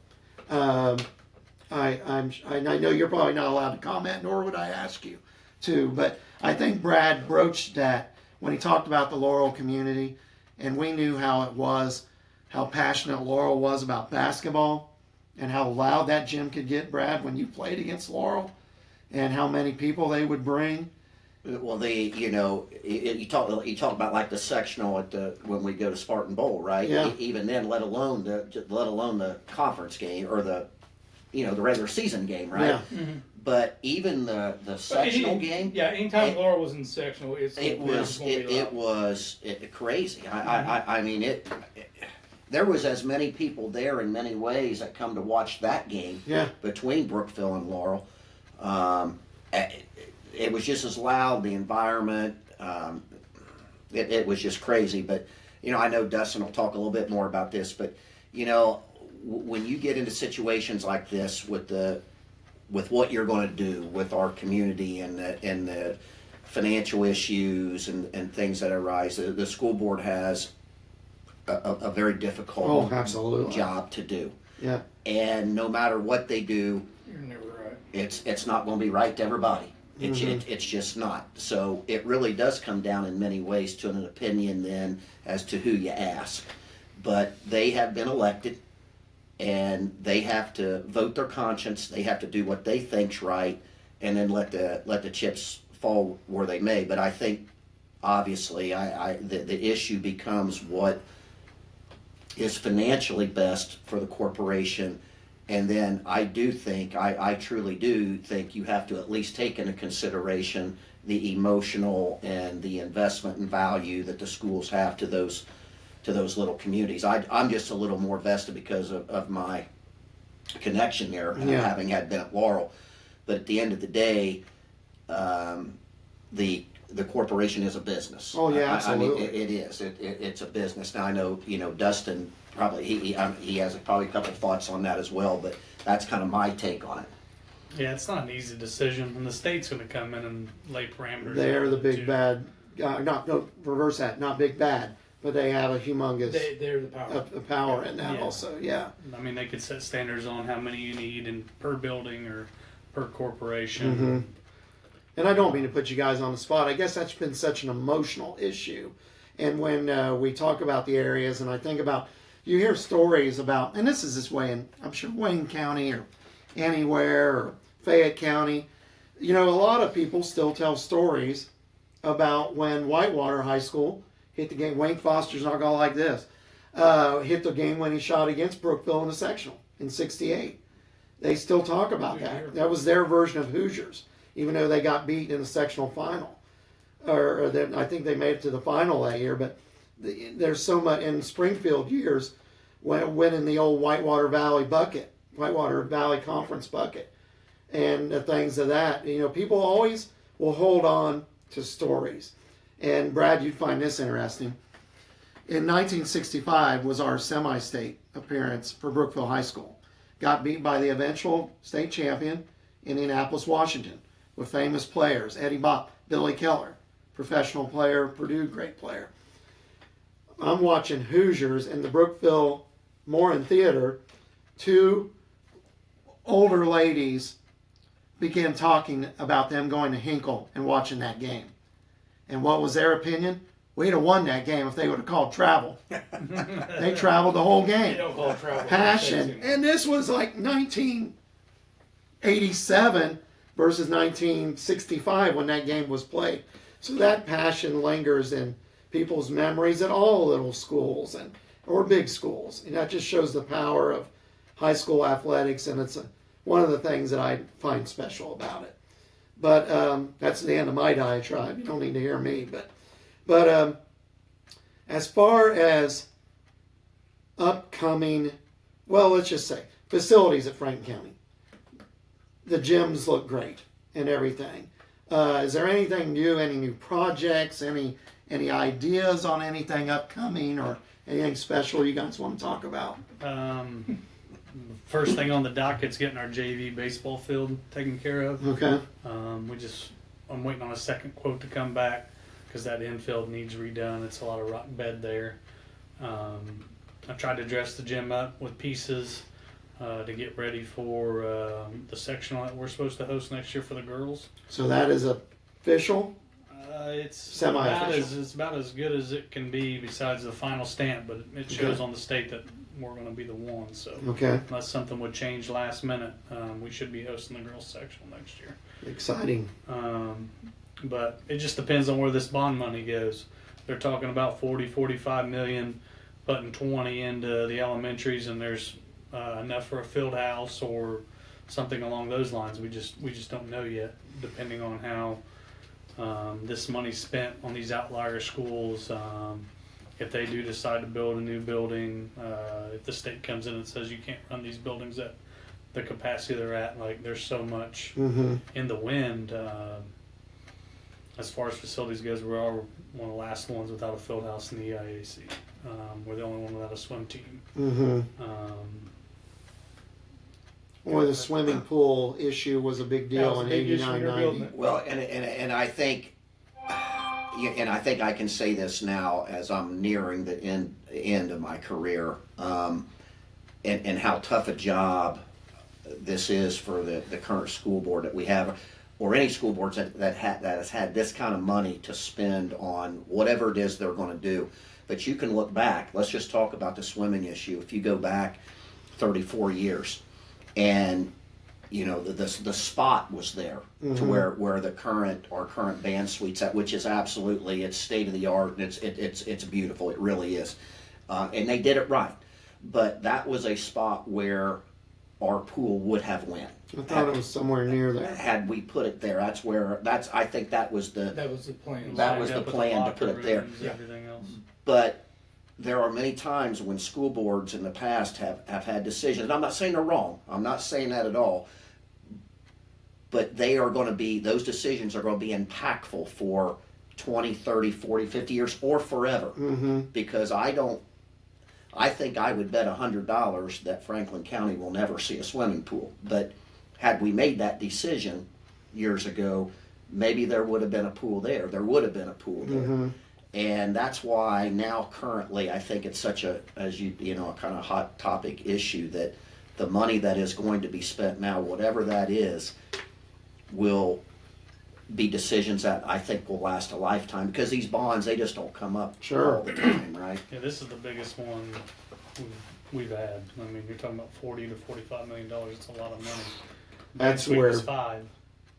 I know you're probably not allowed to comment, nor would I ask you to, but I think Brad broached that when he talked about the Laurel community, and we knew how it was, how passionate Laurel was about basketball, and how loud that gym could get, Brad, when you played against Laurel, and how many people they would bring. Well, you talk about like the sectional when we go to Spartan Bowl, right? Yeah. Even then, let alone the conference game or the regular season game, right? Yeah. Mm-hmm. But even the sectional game. Yeah, anytime Laura was in sectional, it was crazy. I mean, there was as many people there in many ways that come to watch that game between Brookville and Laurel. It was just as loud, the environment, it was just crazy. But, I know Dustin will talk a little bit more about this, but, when you get into situations like this with what you're going to do with our community and the financial issues and things that arise, the school board has a very difficult job to do. Yeah. And no matter what they do, You're never right. it's not going to be right to everybody. It's just not. So it really does come down in many ways to an opinion then as to who you ask. But they have been elected, and they have to vote their conscience. They have to do what they think's right, and then let the chips fall where they may. But I think obviously the issue becomes what is financially best for the corporation. And then I truly do think you have to at least take into consideration the emotional and the investment and value that the schools have to those little communities. I'm just a little more vested because of my connection there, having had been at Laurel. But at the end of the day, the corporation is a business. Oh yeah, absolutely. I mean, it is. It's a business. Now I know Dustin probably he has probably a couple of thoughts on that as well. But that's kind of my take on it. Yeah, it's not an easy decision, and the state's going to come in and lay parameters. They're the big bad. Reverse that. Not big bad. But they have a humongous They're the power. a power in that also, yeah. I mean, they could set standards on how many you need per building or per corporation. Mm-hmm. And I don't mean to put you guys on the spot. I guess that's been such an emotional issue. And when we talk about the areas, and I think about, you hear stories about, and this is this way in, I'm sure, Wayne County or anywhere, or Fayette County. A lot of people still tell stories about when Whitewater High School hit the game. Wayne Foster's not going to like this. Hit the game-winning shot against Brookville in the sectional in '68. They still talk about that. That was their version of Hoosiers, even though they got beat in the sectional final. I think they made it to the final that year. But there's so much in Springfield years winning the old Whitewater Valley bucket, Whitewater Valley Conference bucket, and the things of that. People always will hold on to stories. And Brad, you'd find this interesting. In 1965 was our semi-state appearance for Brookville High School. Got beat by the eventual state champion, Indianapolis, Washington, with famous players, Eddie Bopp, Billy Keller, professional player, Purdue great player. I'm watching Hoosiers in the Brookville Morin Theater. 2 older ladies began talking about them going to Hinkle and watching that game. And what was their opinion? We'd have won that game if they would have called travel. They traveled the whole game. They don't call travel. Passion. And this was like 1987 versus 1965 when that game was played. So that passion lingers in people's memories at all little schools or big schools. And that just shows the power of high school athletics. And it's one of the things that I find special about it. But that's the end of my diatribe. You don't need to hear me. But as far as upcoming, well, let's just say facilities at Franklin County, the gyms look great and everything. Is there anything new, any new projects, any ideas on anything upcoming or anything special you guys want to talk about? First thing on the docket's getting our JV baseball field taken care of. Okay. I'm waiting on a second quote to come back because that infield needs redone. It's a lot of rock bed there. I tried to dress the gym up with pieces to get ready for the sectional that we're supposed to host next year for the girls. So that is official? It's Semi-official. it's about as good as it can be besides the final stamp, but it shows Okay. on the state that we're going to be the one. So Okay. unless something would change last minute, we should be hosting the girls sectional next year. Exciting. But it just depends on where this bond money goes. They're talking about 45 million, putting 20 into the elementaries, and there's enough for a field house or something along those lines. We just don't know yet, depending on how this money's spent on these outlier schools. If they do decide to build a new building, if the state comes in and says you can't run these buildings at the capacity they're at, like there's so much in the wind. As far as facilities goes, we are one of the last ones without a field house in the EIAC. We're the only one without a swim team. Well, the swimming pool issue was a big That deal was a in big issue 89, in your 90. building. Well, and I think, and I think I can say this now as I'm nearing the end of my career, and how tough a job this is for the current school board that we have, or any school boards that has had this kind of money to spend on whatever it is they're going to do. But you can look back. Let's just talk about the swimming issue. If you go back 34 years, and you know the spot was there to where our current band suites at, which is absolutely, it's state of the art, and it's beautiful. It really is, and they did it right. But that was a spot where our pool would have went. I thought it was somewhere near there. Had we put it there. I think that was the plan. That was Lined the up with plan to locker put it there. rooms, everything else. But there are many times when school boards in the past have had decisions, and I'm not saying they're wrong, I'm not saying that at all, but they are going to be, those decisions are going to be impactful for 20, 30, 40, 50 years, or forever. Because I think I would bet $100 that Franklin County will never see a swimming pool. But had we made that decision years ago, maybe there would have been a pool there. There would have been a pool there. And that's why now currently I think it's such a, as you know, a kind of hot topic issue, that the money that is going to be spent now, whatever that is, will be decisions that I think will last a lifetime, because these bonds, they just don't come up Sure. all the time, right? Yeah, this is the biggest one we've had. I mean, you're talking about $40 to $45 million. It's a lot of money. That's Sweet where, was 5.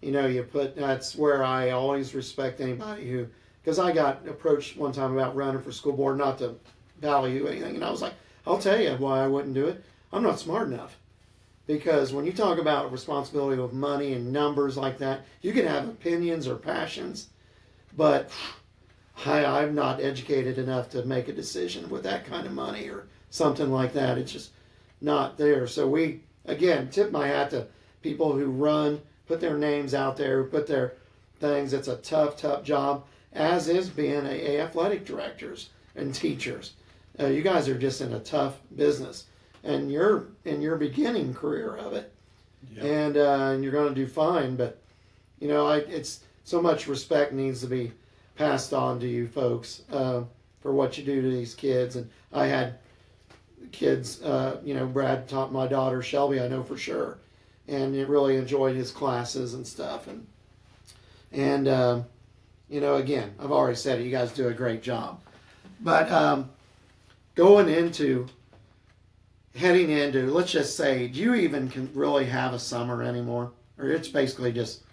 you know, that's where I always respect anybody who, because I got approached one time about running for school board, not to value anything, and I was like, I'll tell you why I wouldn't do it. I'm not smart enough. Because when you talk about responsibility of money and numbers like that, you can have opinions or passions, but I'm not educated enough to make a decision with that kind of money or something like that. It's just not there. So we, again, tip my hat to people who run, put their names out there, put their things. It's a tough, tough job, as is being a athletic directors and teachers. You guys are just in a tough business. And you're in your beginning career of it, and you're going to do fine. But you know, it's so much respect needs to be passed on to you folks for what you do to these kids. And I had kids, you know, Brad taught my daughter Shelby, I know for sure, and he really enjoyed his classes and stuff. And you know, again, I've already said it, you guys do a great job. But going into heading into, let's just say, do you even can really have a summer anymore? Or it's basically just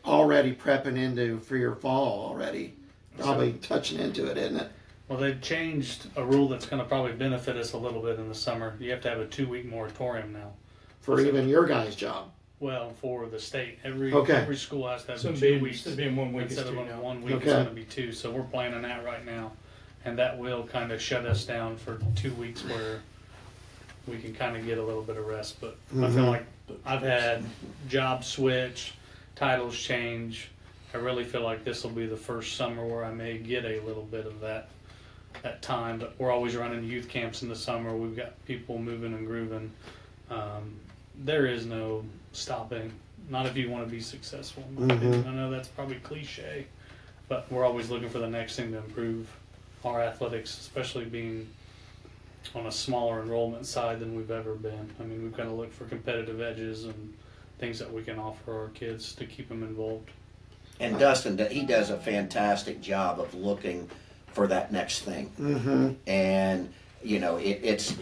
already prepping into for your fall already? Probably touching into it, isn't it? Well, they've changed a rule that's going to probably benefit us a little bit in the summer. You have to have a 2-week moratorium now for even your guys' job. Well, for the state, every school has to have So 2 weeks. instead of being 1 week, it's Instead of 2 now. 1 week, Okay. it's going to be 2. So we're planning that right now, and that will kind of shut us down for 2 weeks where we can kind of get a little bit of rest. But I feel like I've had job switch, titles change. I really feel like this will be the first summer where I may get a little bit of that time. But we're always running youth camps in the summer. We've got people moving and grooving. There is no stopping. Not if you want to be successful. In my opinion. I know that's probably cliche, but we're always looking for the next thing to improve our athletics, especially being on a smaller enrollment side than we've ever been. I mean, we've got to look for competitive edges and things that we can offer our kids to keep them involved. And Dustin, he does a fantastic job of looking for that next thing. And, it's,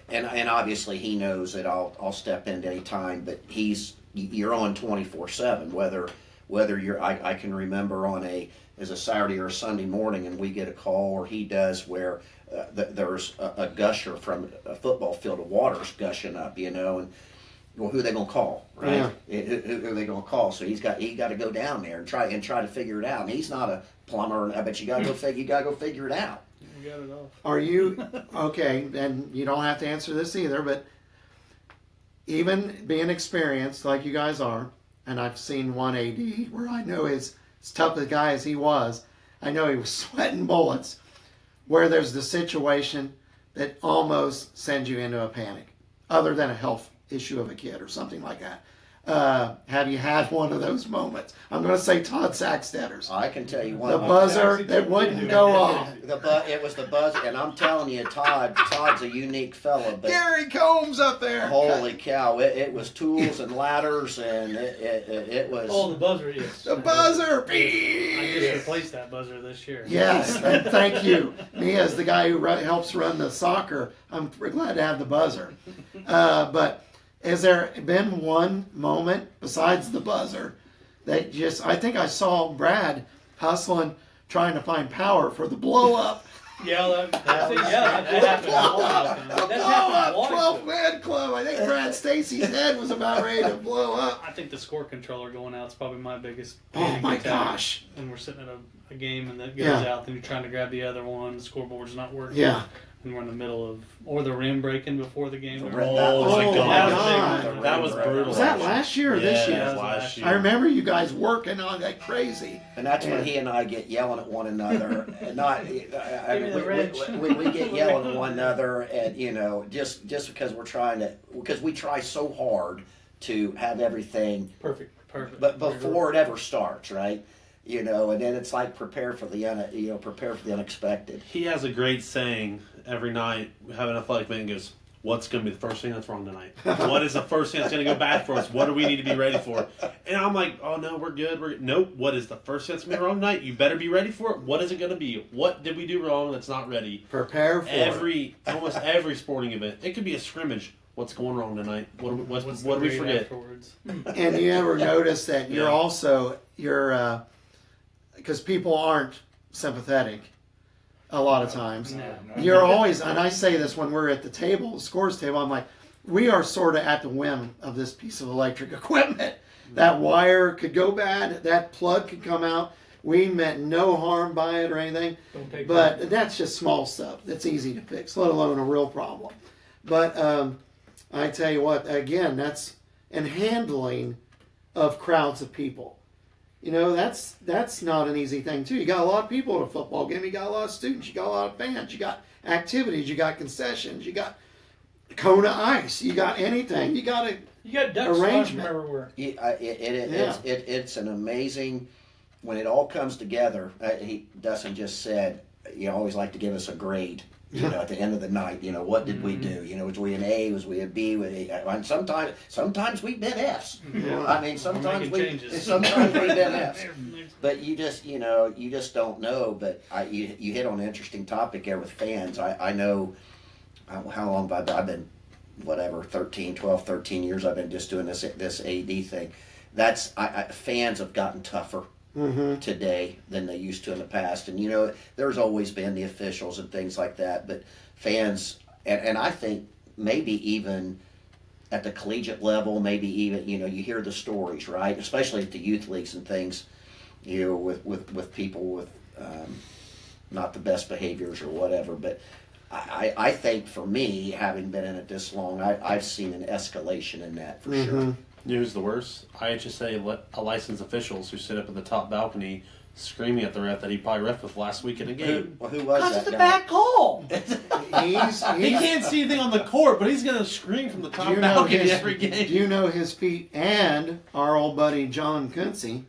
and obviously he knows that I'll step in any time, but you're on 24/7, whether you're, I can remember as a Saturday or a Sunday morning and we get a call, or he does, where there's a gusher from a football field of water's gushing up, and well, who are they gonna call, right? Who are they gonna call? So he got to go down there and try to figure it out. And he's not a plumber, but you gotta go figure it out. We got it all. Are you okay? And you don't have to answer this either, but even being experienced like you guys are, and I've seen one AD where I know as tough a guy as he was, I know he was sweating bullets, where there's the situation that almost sends you into a panic, other than a health issue of a kid or something like that. Have you had one of those moments? I'm going to say Todd Sackstedter's. I can tell you one. The buzzer that wouldn't go off. It was the buzzer, and I'm telling you, Todd's a unique fella. But Gary Combs up there. holy cow! It was tools and ladders, and it was. Oh, the buzzer, yes. The buzzer. I just replaced that buzzer this year. Yes, and thank you. Me as the guy who helps run the soccer, I'm glad to have the buzzer. But has there been one moment besides the buzzer that I think I saw Brad hustling, trying to find power for the blow up. That happened a lot. The blow up 12-man club. I think Brad Stacy's head was about ready to blow up. I think the score controller going out is probably my biggest. Oh my attack. gosh. And we're sitting at a game and that goes out, then you're trying to grab the other one, the scoreboard's not working. Yeah. And we're in the middle of, or the rim breaking before the game. Oh my God. That was brutal. Was that last year or this year? Yeah, last year. I remember you guys working on that crazy. And that's when he and I get yelling at one another. And not, we get yelling at one another, and just because we try so hard to have everything Perfect. but before it ever starts, right? And then it's like prepare for the unexpected. He has a great saying every night. We have an athletic man goes, "What's going to be the first thing that's wrong tonight? What is the first thing that's going to go bad for us? What do we need to be ready for?" And I'm like, "Oh no, we're good. Nope. What is the first thing that's going to be wrong tonight? You better be ready for it. What is it going to be? What did we do wrong that's not ready?" Prepare for almost every sporting event. It could be a scrimmage. What's going wrong tonight? What do we forget? Afterwards? And you ever notice that you're because people aren't sympathetic a lot of times. No. You're always, and I say this when we're at the table, the scores table, I'm like, we are sort of at the whim of this piece of electric equipment. That wire could go bad, that plug could come out. We meant no harm by it or anything, but that's just small stuff that's easy to fix, let alone a real problem. But I tell you what, again, that's in handling of crowds of people. That's not an easy thing too. You got a lot of people at a football game. You got a lot of students. You got a lot of fans. You got activities. You got concessions. You got Kona ice. You got anything. You got ducks arrangement from everywhere. It's an amazing when it all comes together. Dustin just said, you always like to give us a grade. At the end of the night, what did we do? Was we an A? Was we a B? Sometimes we've been Fs. Yeah. I mean, sometimes we've been Fs. But you just don't know. But you hit on an interesting topic there with fans. I know how long have I been, 12, 13 years I've been just doing this AD thing. Fans have gotten tougher. Today than they used to in the past, and there's always been the officials and things like that, but fans and I think maybe even at the collegiate level, maybe even, you hear the stories, right? Especially at the youth leagues and things, with people with not the best behaviors or whatever. But I think for me, having been in it this long, I've seen an escalation in that for sure. Who's the worst? IHSA licensed officials who sit up at the top balcony screaming at the ref that he probably ref with last week in a game. Who was that It's a guy? bad call. He can't see anything on the court, but he's going to scream from the top balcony every game. Do you know his feet? And our old buddy John Quincy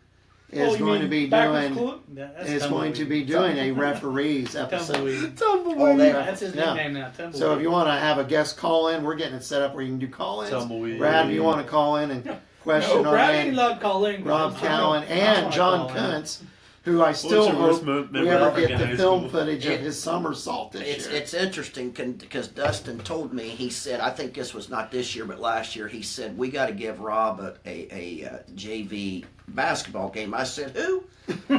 is you going to mean be backwards doing club? is going to be doing a referees episode. Oh, That's his Yeah. nickname now. Tumbleweed. So if you want to have a guest call in, we're getting it set up where you can do call ins. Tumbleweed. Brad, if you want to call in and question No, our Brad man ain't allowed to call in. Rob Cowan I and wanna John call in. Kuntz, who I still your worst hope we memory ever of get in the high film school? footage of his somersault this year. It's interesting because Dustin told me, he said, I think this was not this year but last year, he said, we got to give Rob a JV basketball game. I said, who?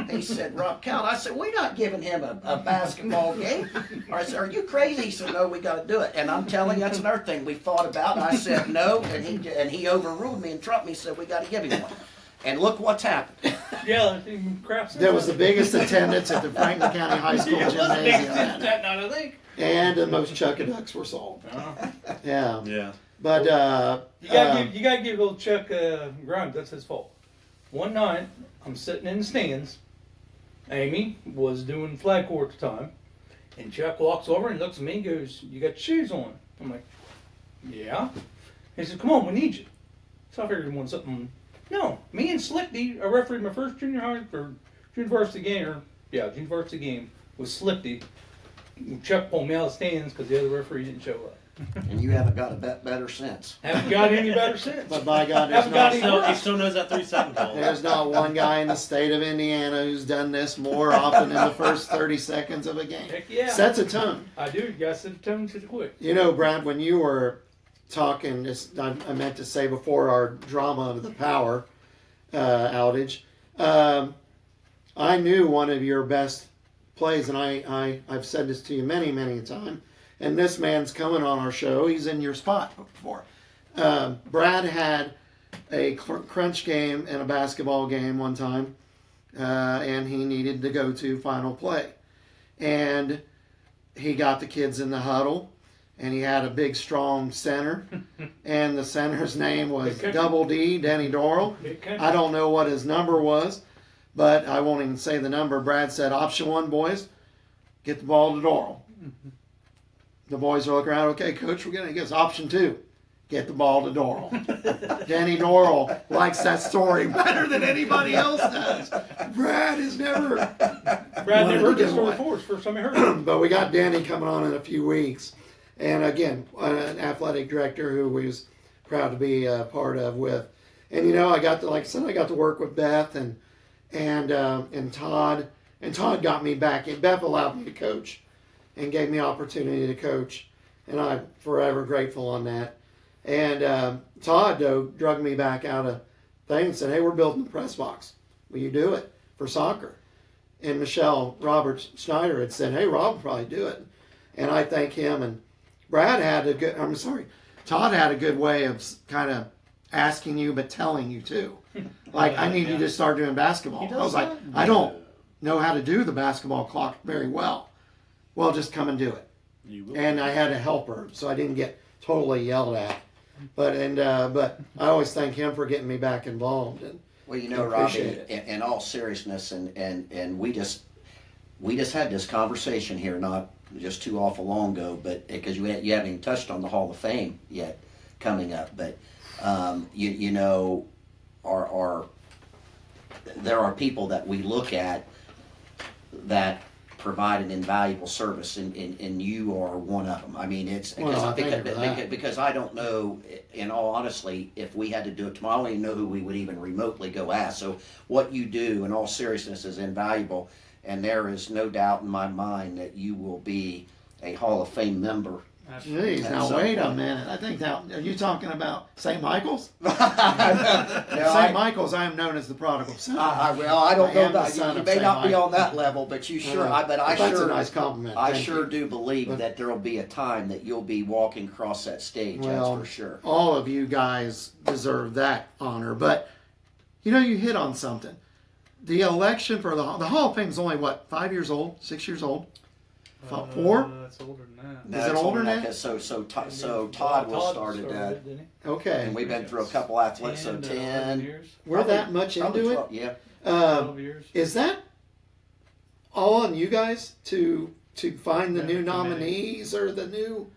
He said, Rob Cowan. I said, we're not giving him a basketball game. I said, are you crazy? He said, no, we got to do it. And I'm telling you, that's another thing we thought about. I said no, and he overruled me and trumped me, said we got to give him one. And look what's happened. Yeah, even craps. There was the biggest attendance at the Franklin County High School gymnasium, That night, I think. and the most Chuckaducks were sold. Yeah, Yeah. but You gotta give old Chuck Grimes. That's his fault. One night, I'm sitting in the stands. Amy was doing flag court at the time, and Chuck walks over and looks at me and goes, "You got your shoes on?" I'm like, "Yeah." He said, "Come on, we need you." So I figured he wanted something. No, me and Slickty, I refereed my first junior high or junior varsity game, junior varsity game with Slickty. Chuck pulled me out of the stands because the other referee didn't show up. And you haven't got a better sense. Haven't got any better since. but by God, Haven't got there's any not, He still knows that 3-second call. there's not one guy in the state of Indiana who's done this more often in the first 30 seconds of a game. Heck yeah. Sets a tone. I do. You guys said tone to the quick. You know, Brad, when you were talking, I meant to say before our drama of the power outage, I knew one of your best plays, and I've said this to you many, many a time, and this man's coming on our show. He's in your spot before. Brad had a crunch game and a basketball game one time, and he needed to go to final play. And he got the kids in the huddle, and he had a big, strong center, and the center's name was Double D, Denny Dorrell. I don't know what his number was, but I won't even say the number. Brad said, option one, boys, get the ball to Dorrell. The boys are looking around, okay, coach, we're going to get option two, get the ball to Dorrell. Denny Dorrell likes that story better than anybody else does. Brad has never... Brad never heard this story before. It's the first time I heard it. But we got Danny coming on in a few weeks. And again, an athletic director who we was proud to be a part of with. And you know, I got to, like I said, I got to work with Beth and Todd. And Todd got me back in. Beth allowed me to coach and gave me opportunity to coach. And I'm forever grateful on that. And Todd, though, drug me back out of things and said, hey, we're building the press box. Will you do it for soccer? And Michelle Roberts Schneider had said, hey, Rob will probably do it. And I thank him. And Todd had a good way of kind of asking you, but telling you too. Like, I need you to start doing basketball. I was like, I don't know how to do the basketball clock very well. Well, just come and do it. You will. And I had a helper, so I didn't get totally yelled at. But I always thank him for getting me back involved. And Well, you know, Robbie, in all seriousness, and we just had this conversation here not just too awful long ago, but because you haven't even touched on the Hall of Fame yet coming up, but you know, there are people that we look at that provide an invaluable service, and you are one of them. I mean, it's because I don't know, in all honesty, if we had to do it tomorrow, I don't even know who we would even remotely go ask. So what you do, in all seriousness, is invaluable, and there is no doubt in my mind that you will be a Hall of Fame member Absolutely. Jeez, now some wait a point. minute. I think now, are you talking about St. Michael's? No, St. Michael's, I am known as the prodigal son. well, I don't I know am the that. son You of may St. not be Michael. on that level, but you sure. But I that's sure. a nice compliment. I Thank sure you. do believe But- that there will be a time that you'll be walking across that stage. Well, that's for sure. all of you guys deserve that honor. But, you hit on something. The election for the Hall of Fame is only, 5 years old, 6 years old? 4? That's older than that. No, Is it it's older only now? like so Todd will started that, didn't he? Okay. and we've been through a couple athletes. So 11 10. years. We're that much Probably into 12, yeah. it? Um, 12 years. Is that all on you guys to find the Yeah, new the committee. nominees or the new?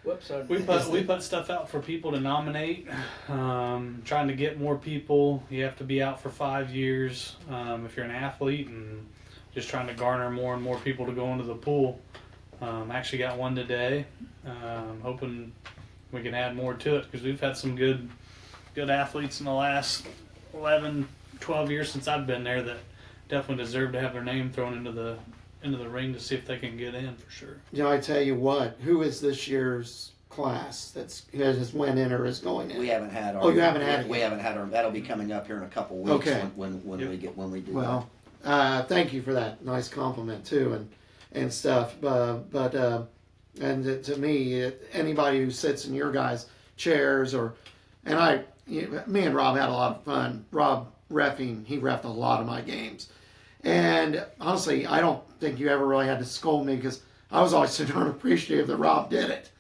Whoops, I We put stuff out for people to nominate. Trying to get more people. You have to be out for 5 years if you're an athlete, and just trying to garner more and more people to go into the pool. Actually got one today. Hoping we can add more to it because we've had some good athletes in the last 11, 12 years since I've been there that definitely deserve to have their name thrown into the ring to see if they can get in for sure. I tell you what, who is this year's class who has went in or is going in? We haven't had our. Oh, you haven't had it We yet. haven't had our. That'll be coming up here in a couple weeks. Okay. When Yep. we do. Well, thank you for that nice compliment too, and stuff. And to me, anybody who sits in your guys' chairs me and Rob had a lot of fun. Rob he reffed a lot of my games, and honestly, I don't think you ever really had to scold me because I was always so darn appreciative that Rob did it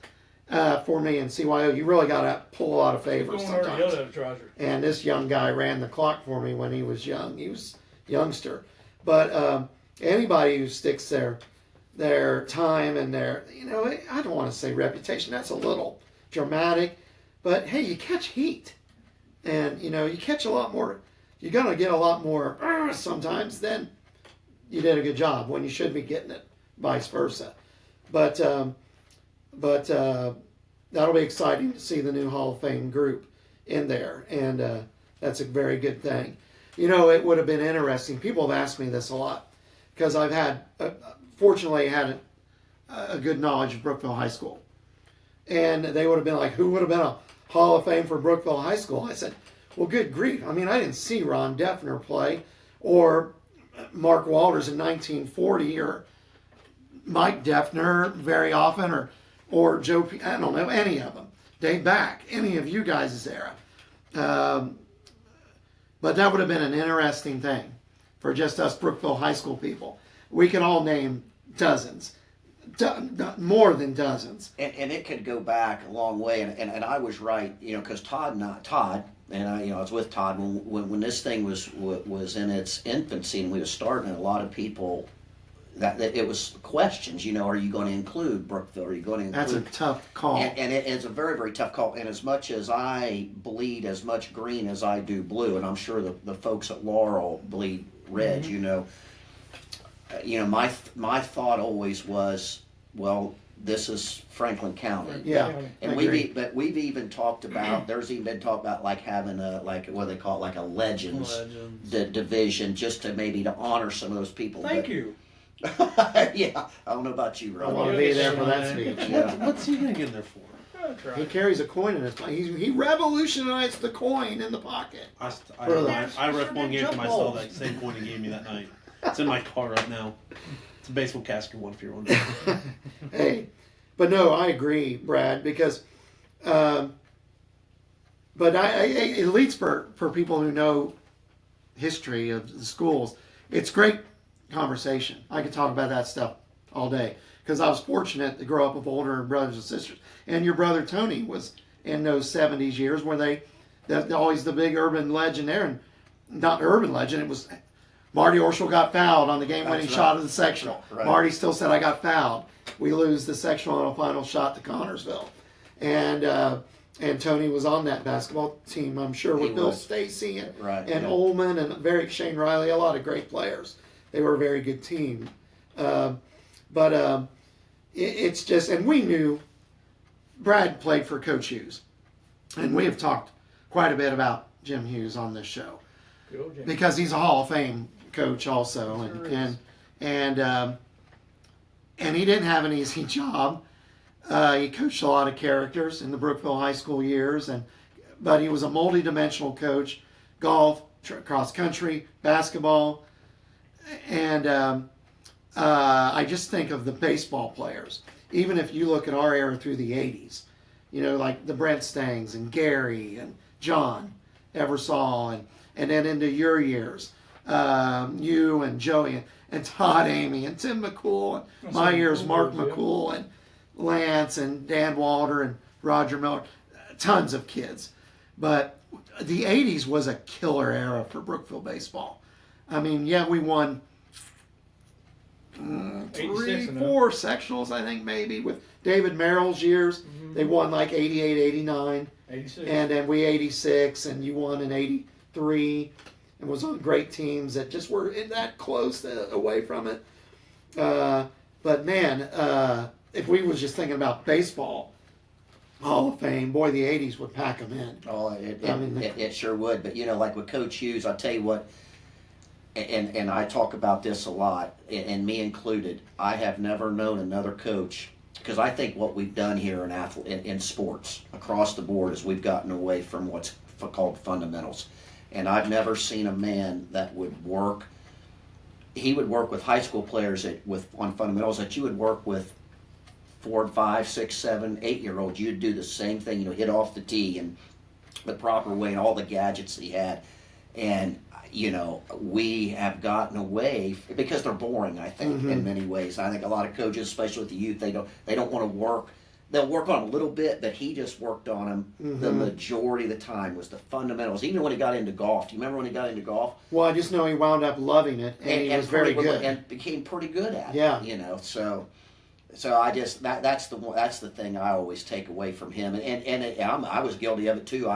for me in CYO. You really got to pull a lot of favors Going over sometimes. Yoda, Roger. And this young guy ran the clock for me when he was young. He was youngster. But anybody who sticks their time and their, I don't want to say reputation. That's a little dramatic. But, hey, you catch heat. And, you catch a lot more. You're going to get a lot more sometimes than you did a good job when you should be getting it, vice versa. But that'll be exciting to see the new Hall of Fame group in there, and that's a very good thing. It would have been interesting. People have asked me this a lot because I've fortunately had a good knowledge of Brookville High School, and they would have been like, "Who would have been a Hall of Fame for Brookville High School?" I said, "Well, good grief! I mean, I didn't see Ron Deffner play, or Mark Walters in 1940, or Mike Deffner very often, or Joe, I don't know, any of them. Dave Back, any of you guys' era. But that would have been an interesting thing for just us Brookville High School people. We can all name dozens, more than dozens. And it could go back a long way. And I was right, because Todd, and I was with Todd when this thing was in its infancy and we were starting. A lot of people. That it was questions, are you going to include Brookville? Are you going to include? That's a tough call. And it's a very, very tough call. And as much as I bleed as much green as I do blue, and I'm sure the folks at Laurel bleed red, my thought always was, well, this is Franklin County. Yeah, And I we've agree. we've even talked about, there's even been talk about like having what they call it, like a legends, division, just to maybe to honor some of those people. Thank you. Yeah, I don't know about you, I Rob. want to be there for that speech. Yeah. What's he gonna get there for? That's right. He carries a coin in his pocket. He revolutionized the coin in the pocket. I ref one game for myself. That same point he gave me that night. It's in my car right now. It's a baseball caster one for your one. Hey, but no, I agree, Brad, because, but it leads for people who know history of the schools. It's great conversation. I could talk about that stuff all day because I was fortunate to grow up with older brothers and sisters. And your brother Tony was in those 70s years where they're always the big urban legend there. And not urban legend, it was Marty Orschel got fouled on the game-winning shot of the sectional. Right. Marty still said, "I got fouled." We lose the sectional on a final shot to Connorsville. And Tony was on that basketball team, I'm sure, with He Bill was. Stacy and Right, yeah. Ullman and Shane Riley, a lot of great players. They were a very good team. It's just, and we knew Brad played for Coach Hughes. And we have talked quite a bit about Jim Hughes on this show Good old Jim. because he's a Hall of Fame coach also. Sure And he didn't have an easy job. He coached a lot of characters in the Brookville High School years, but he was a multi-dimensional coach: golf, cross country, basketball, and I just think of the baseball players. Even if you look at our era through the '80s, like the Brent Stangs and Gary and John Eversole, and then into your years, you and Joey and Todd Amy and Tim McCool, and my years, Mark McCool and Lance and Dan Walter and Roger Miller, tons of kids. But the 80s was a killer era for Brookville baseball. I mean, yeah, we won 3, 4 sectionals, I think, maybe, with David Merrill's years. Mm-hmm. They won like 88, 89. 86. And then we 86, and you won in 83, and was on great teams that just were that close away from it. But man, if we was just thinking about baseball Hall of Fame, boy, the 80s would pack them in. Oh, it sure would. But, like with Coach Hughes, I'll tell you what, and I talk about this a lot, and me included, I have never known another coach, because I think what we've done here in sports across the board is we've gotten away from what's called fundamentals. And I've never seen a man that would work. He would work with high school players on fundamentals that you would work with 4, 5, 6, 7, 8-year-olds. You'd do the same thing, hit off the tee and the proper way and all the gadgets that he had. And, we have gotten away because they're boring, I think, mm-hmm. in many ways. I think a lot of coaches, especially with the youth, they don't want to work. They'll work on them a little bit, but he just worked on them mm-hmm. the majority of the time was the fundamentals. Even when he got into golf. Do you remember when he got into golf? Well, I just know he wound up loving it, and he was very good. And became pretty good at it. Yeah. So I just, that's the thing I always take away from him. And I was guilty of it too.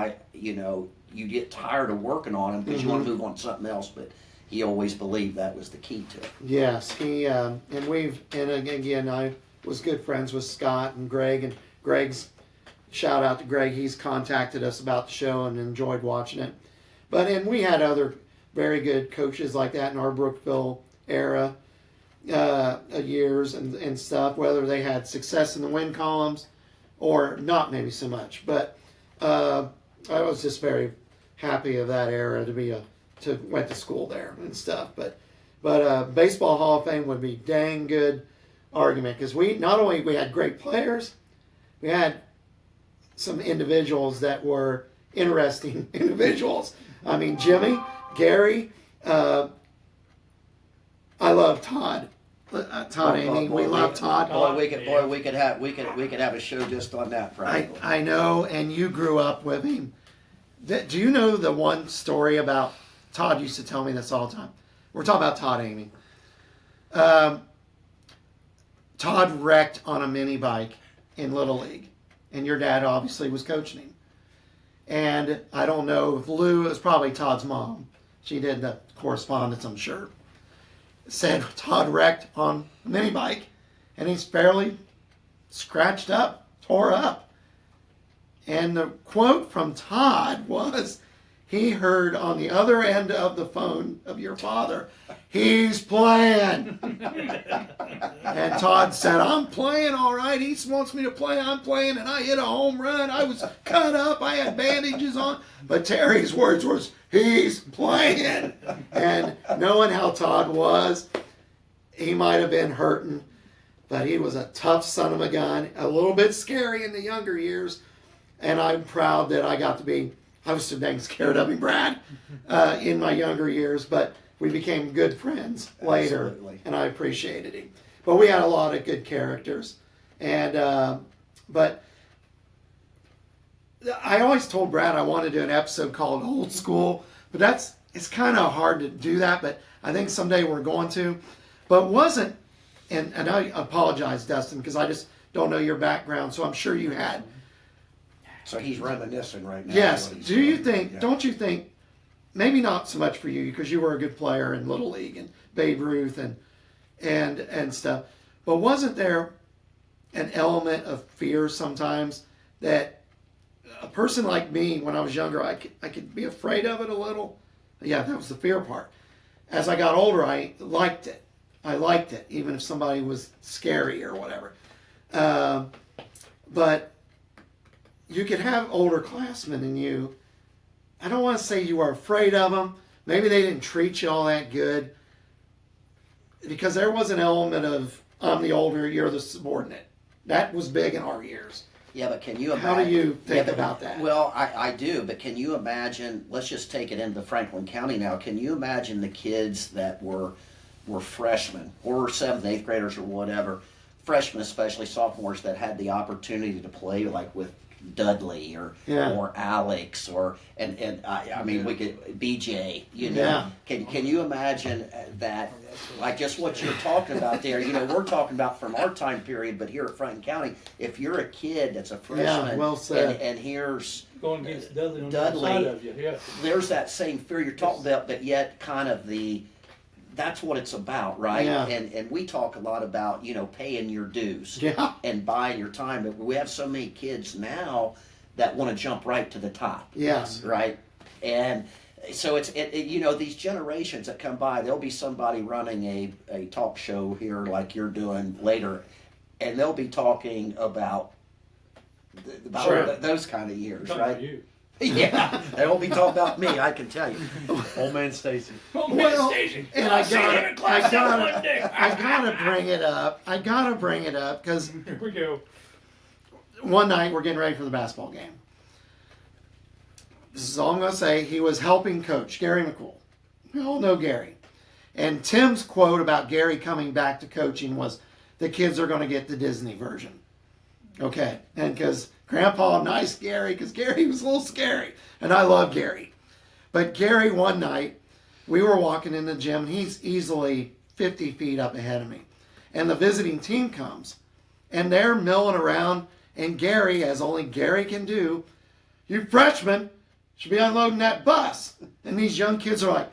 You get tired of working on him because mm-hmm. you want to move on to something else, but he always believed that was the key to it. Yes, and again, I was good friends with Scott and Greg, and Greg's, shout out to Greg, he's contacted us about the show and enjoyed watching it. And we had other very good coaches like that in our Brookville era years and stuff, whether they had success in the win columns or not, maybe so much. But I was just very happy of that era went to school there and stuff. But Baseball Hall of Fame would be dang good argument, because we had great players, we had some individuals that were interesting individuals. I mean, Jimmy, Gary, I love Todd. Amy, we love Todd. We could have a show just on that, probably. I know, and you grew up with him. Do you know the one story about Todd? Used to tell me this all the time. We're talking about Todd, Amy. Todd wrecked on a mini bike in Little League, and your dad obviously was coaching him. And I don't know if Lou, it was probably Todd's mom. She did the correspondence, I'm sure. Said Todd wrecked on a mini bike, and he's fairly scratched up, tore up. And the quote from Todd was, he heard on the other end of the phone of your father, "He's playing." And Todd said, "I'm playing all right. He wants me to play. I'm playing." And I hit a home run. I was cut up. I had bandages on. But Terry's words was, "He's playing." And knowing how Todd was, he might have been hurting. But he was a tough son of a gun. A little bit scary in the younger years. And I'm proud that I was so dang scared of him, Brad, in my younger years, but we became good friends later. Absolutely. And I appreciated him. But we had a lot of good characters. And, but I always told Brad I wanted to do an episode called Old School, but it's kind of hard to do that, but I think someday we're going to. But wasn't, and I apologize, Dustin, because I just don't know your background, so I'm sure you had. So he's reminiscing right now. Yes. Don't you think, maybe not so much for you because you were a good player in Little League and Babe Ruth and stuff, but wasn't there an element of fear sometimes that a person like me, when I was younger, I could be afraid of it a little? Yeah, that was the fear part. As I got older, I liked it. Even if somebody was scary or whatever. but you could have older classmen and you, I don't want to say you were afraid of them. Maybe they didn't treat you all that good because there was an element of, I'm the older, you're the subordinate. That was big in our years. Yeah, but can you imagine? How do you think about that? Well, I do, but can you imagine, let's just take it into Franklin County now, can you imagine the kids that were freshmen or 7th, 8th graders or whatever, freshmen especially, sophomores that had the opportunity to play like with Dudley or Alex and I mean we could BJ, you know. Can you imagine that, like just what you're talking about there, you know, we're talking about from our time period, but here at Franklin County, if you're a kid that's a freshman well said. and here's Going against Dudley on the other side of you. Yeah. there's that same fear you're talking about, but yet kind of that's what it's about, right? Yeah. And we talk a lot about, you know, paying your dues and buying your time. But we have so many kids now that want to jump right to the top. Yes. Right? And so it's you know, these generations that come by, there'll be somebody running a talk show here like you're doing later, and they'll be talking about those kind of years, Talking right? about you. Yeah, they won't be talking about me, I can tell you. Old man Stacy. Oh, Well, Stacy. and I gotta bring it up. I gotta bring it up because Here we go. one night we're getting ready for the basketball game. This is all I'm gonna say. He was helping coach Gary McCool. We all know Gary. And Tim's quote about Gary coming back to coaching was, "The kids are gonna get the Disney version." Okay, and because Grandpa, nice Gary, because Gary was a little scary, and I love Gary. But Gary, one night, we were walking in the gym, and he's easily 50 feet up ahead of me. And the visiting team comes, and they're milling around, and Gary, as only Gary can do, "You freshmen should be unloading that bus." And these young kids are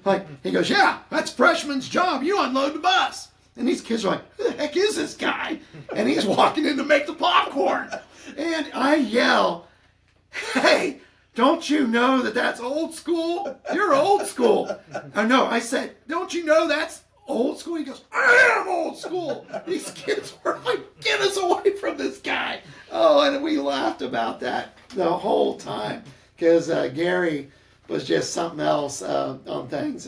like, he goes, "Yeah, that's freshman's job. You unload the bus." And these kids are like, "Who the heck is this guy?" And he's walking in to make the popcorn. And I yell, "Hey, don't you know that that's old school? You're old school." No, I said, "Don't you know that's old school?" He goes, "I am old school." These kids were like, "Get us away from this guy." Oh, and we laughed about that the whole time because Gary was just something else on things.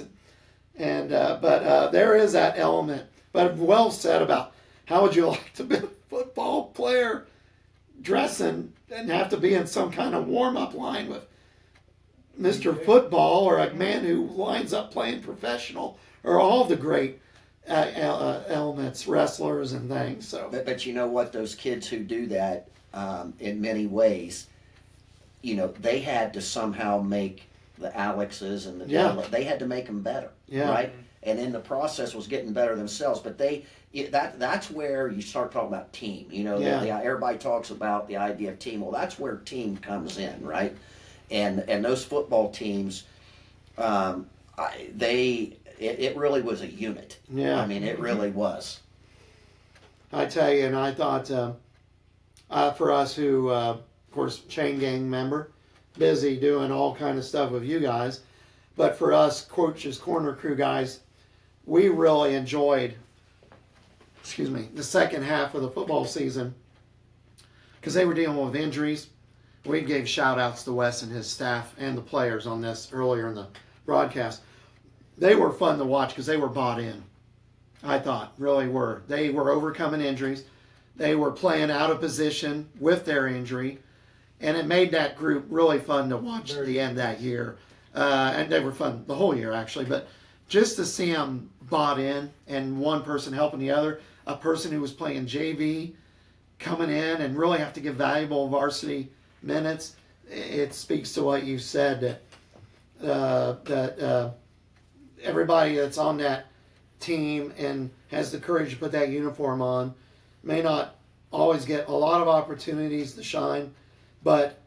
But there is that element. But well said about how would you like to be a football player dressing and have to be in some kind of warm-up line with Mr. Football or a man who lines up playing professional or all the great elements, wrestlers and things. So, But you know what? Those kids who do that, in many ways, you know, they had to somehow make the Alexes and they had to make them better, right? And in the process was getting better themselves. But that's where you start talking about team. You know, everybody talks about the idea of team. Well, that's where team comes in, right? And those football teams, it really was a unit. Yeah. I mean, it really was. I tell you, and I thought for us who, of course, chain gang member, busy doing all kind of stuff with you guys, but for us Coach's Corner Crew guys, we really enjoyed, the second half of the football season because they were dealing with injuries. We gave shout outs to Wes and his staff and the players on this earlier in the broadcast. They were fun to watch because they were bought in. I thought, really were. They were overcoming injuries. They were playing out of position with their injury. And it made that group really fun to watch at the end of that year. And they were fun the whole year, actually. But just to see them bought in and one person helping the other, a person who was playing JV coming in and really have to give valuable varsity minutes, it speaks to what you said that everybody that's on that team and has the courage to put that uniform on may not always get a lot of opportunities to shine, but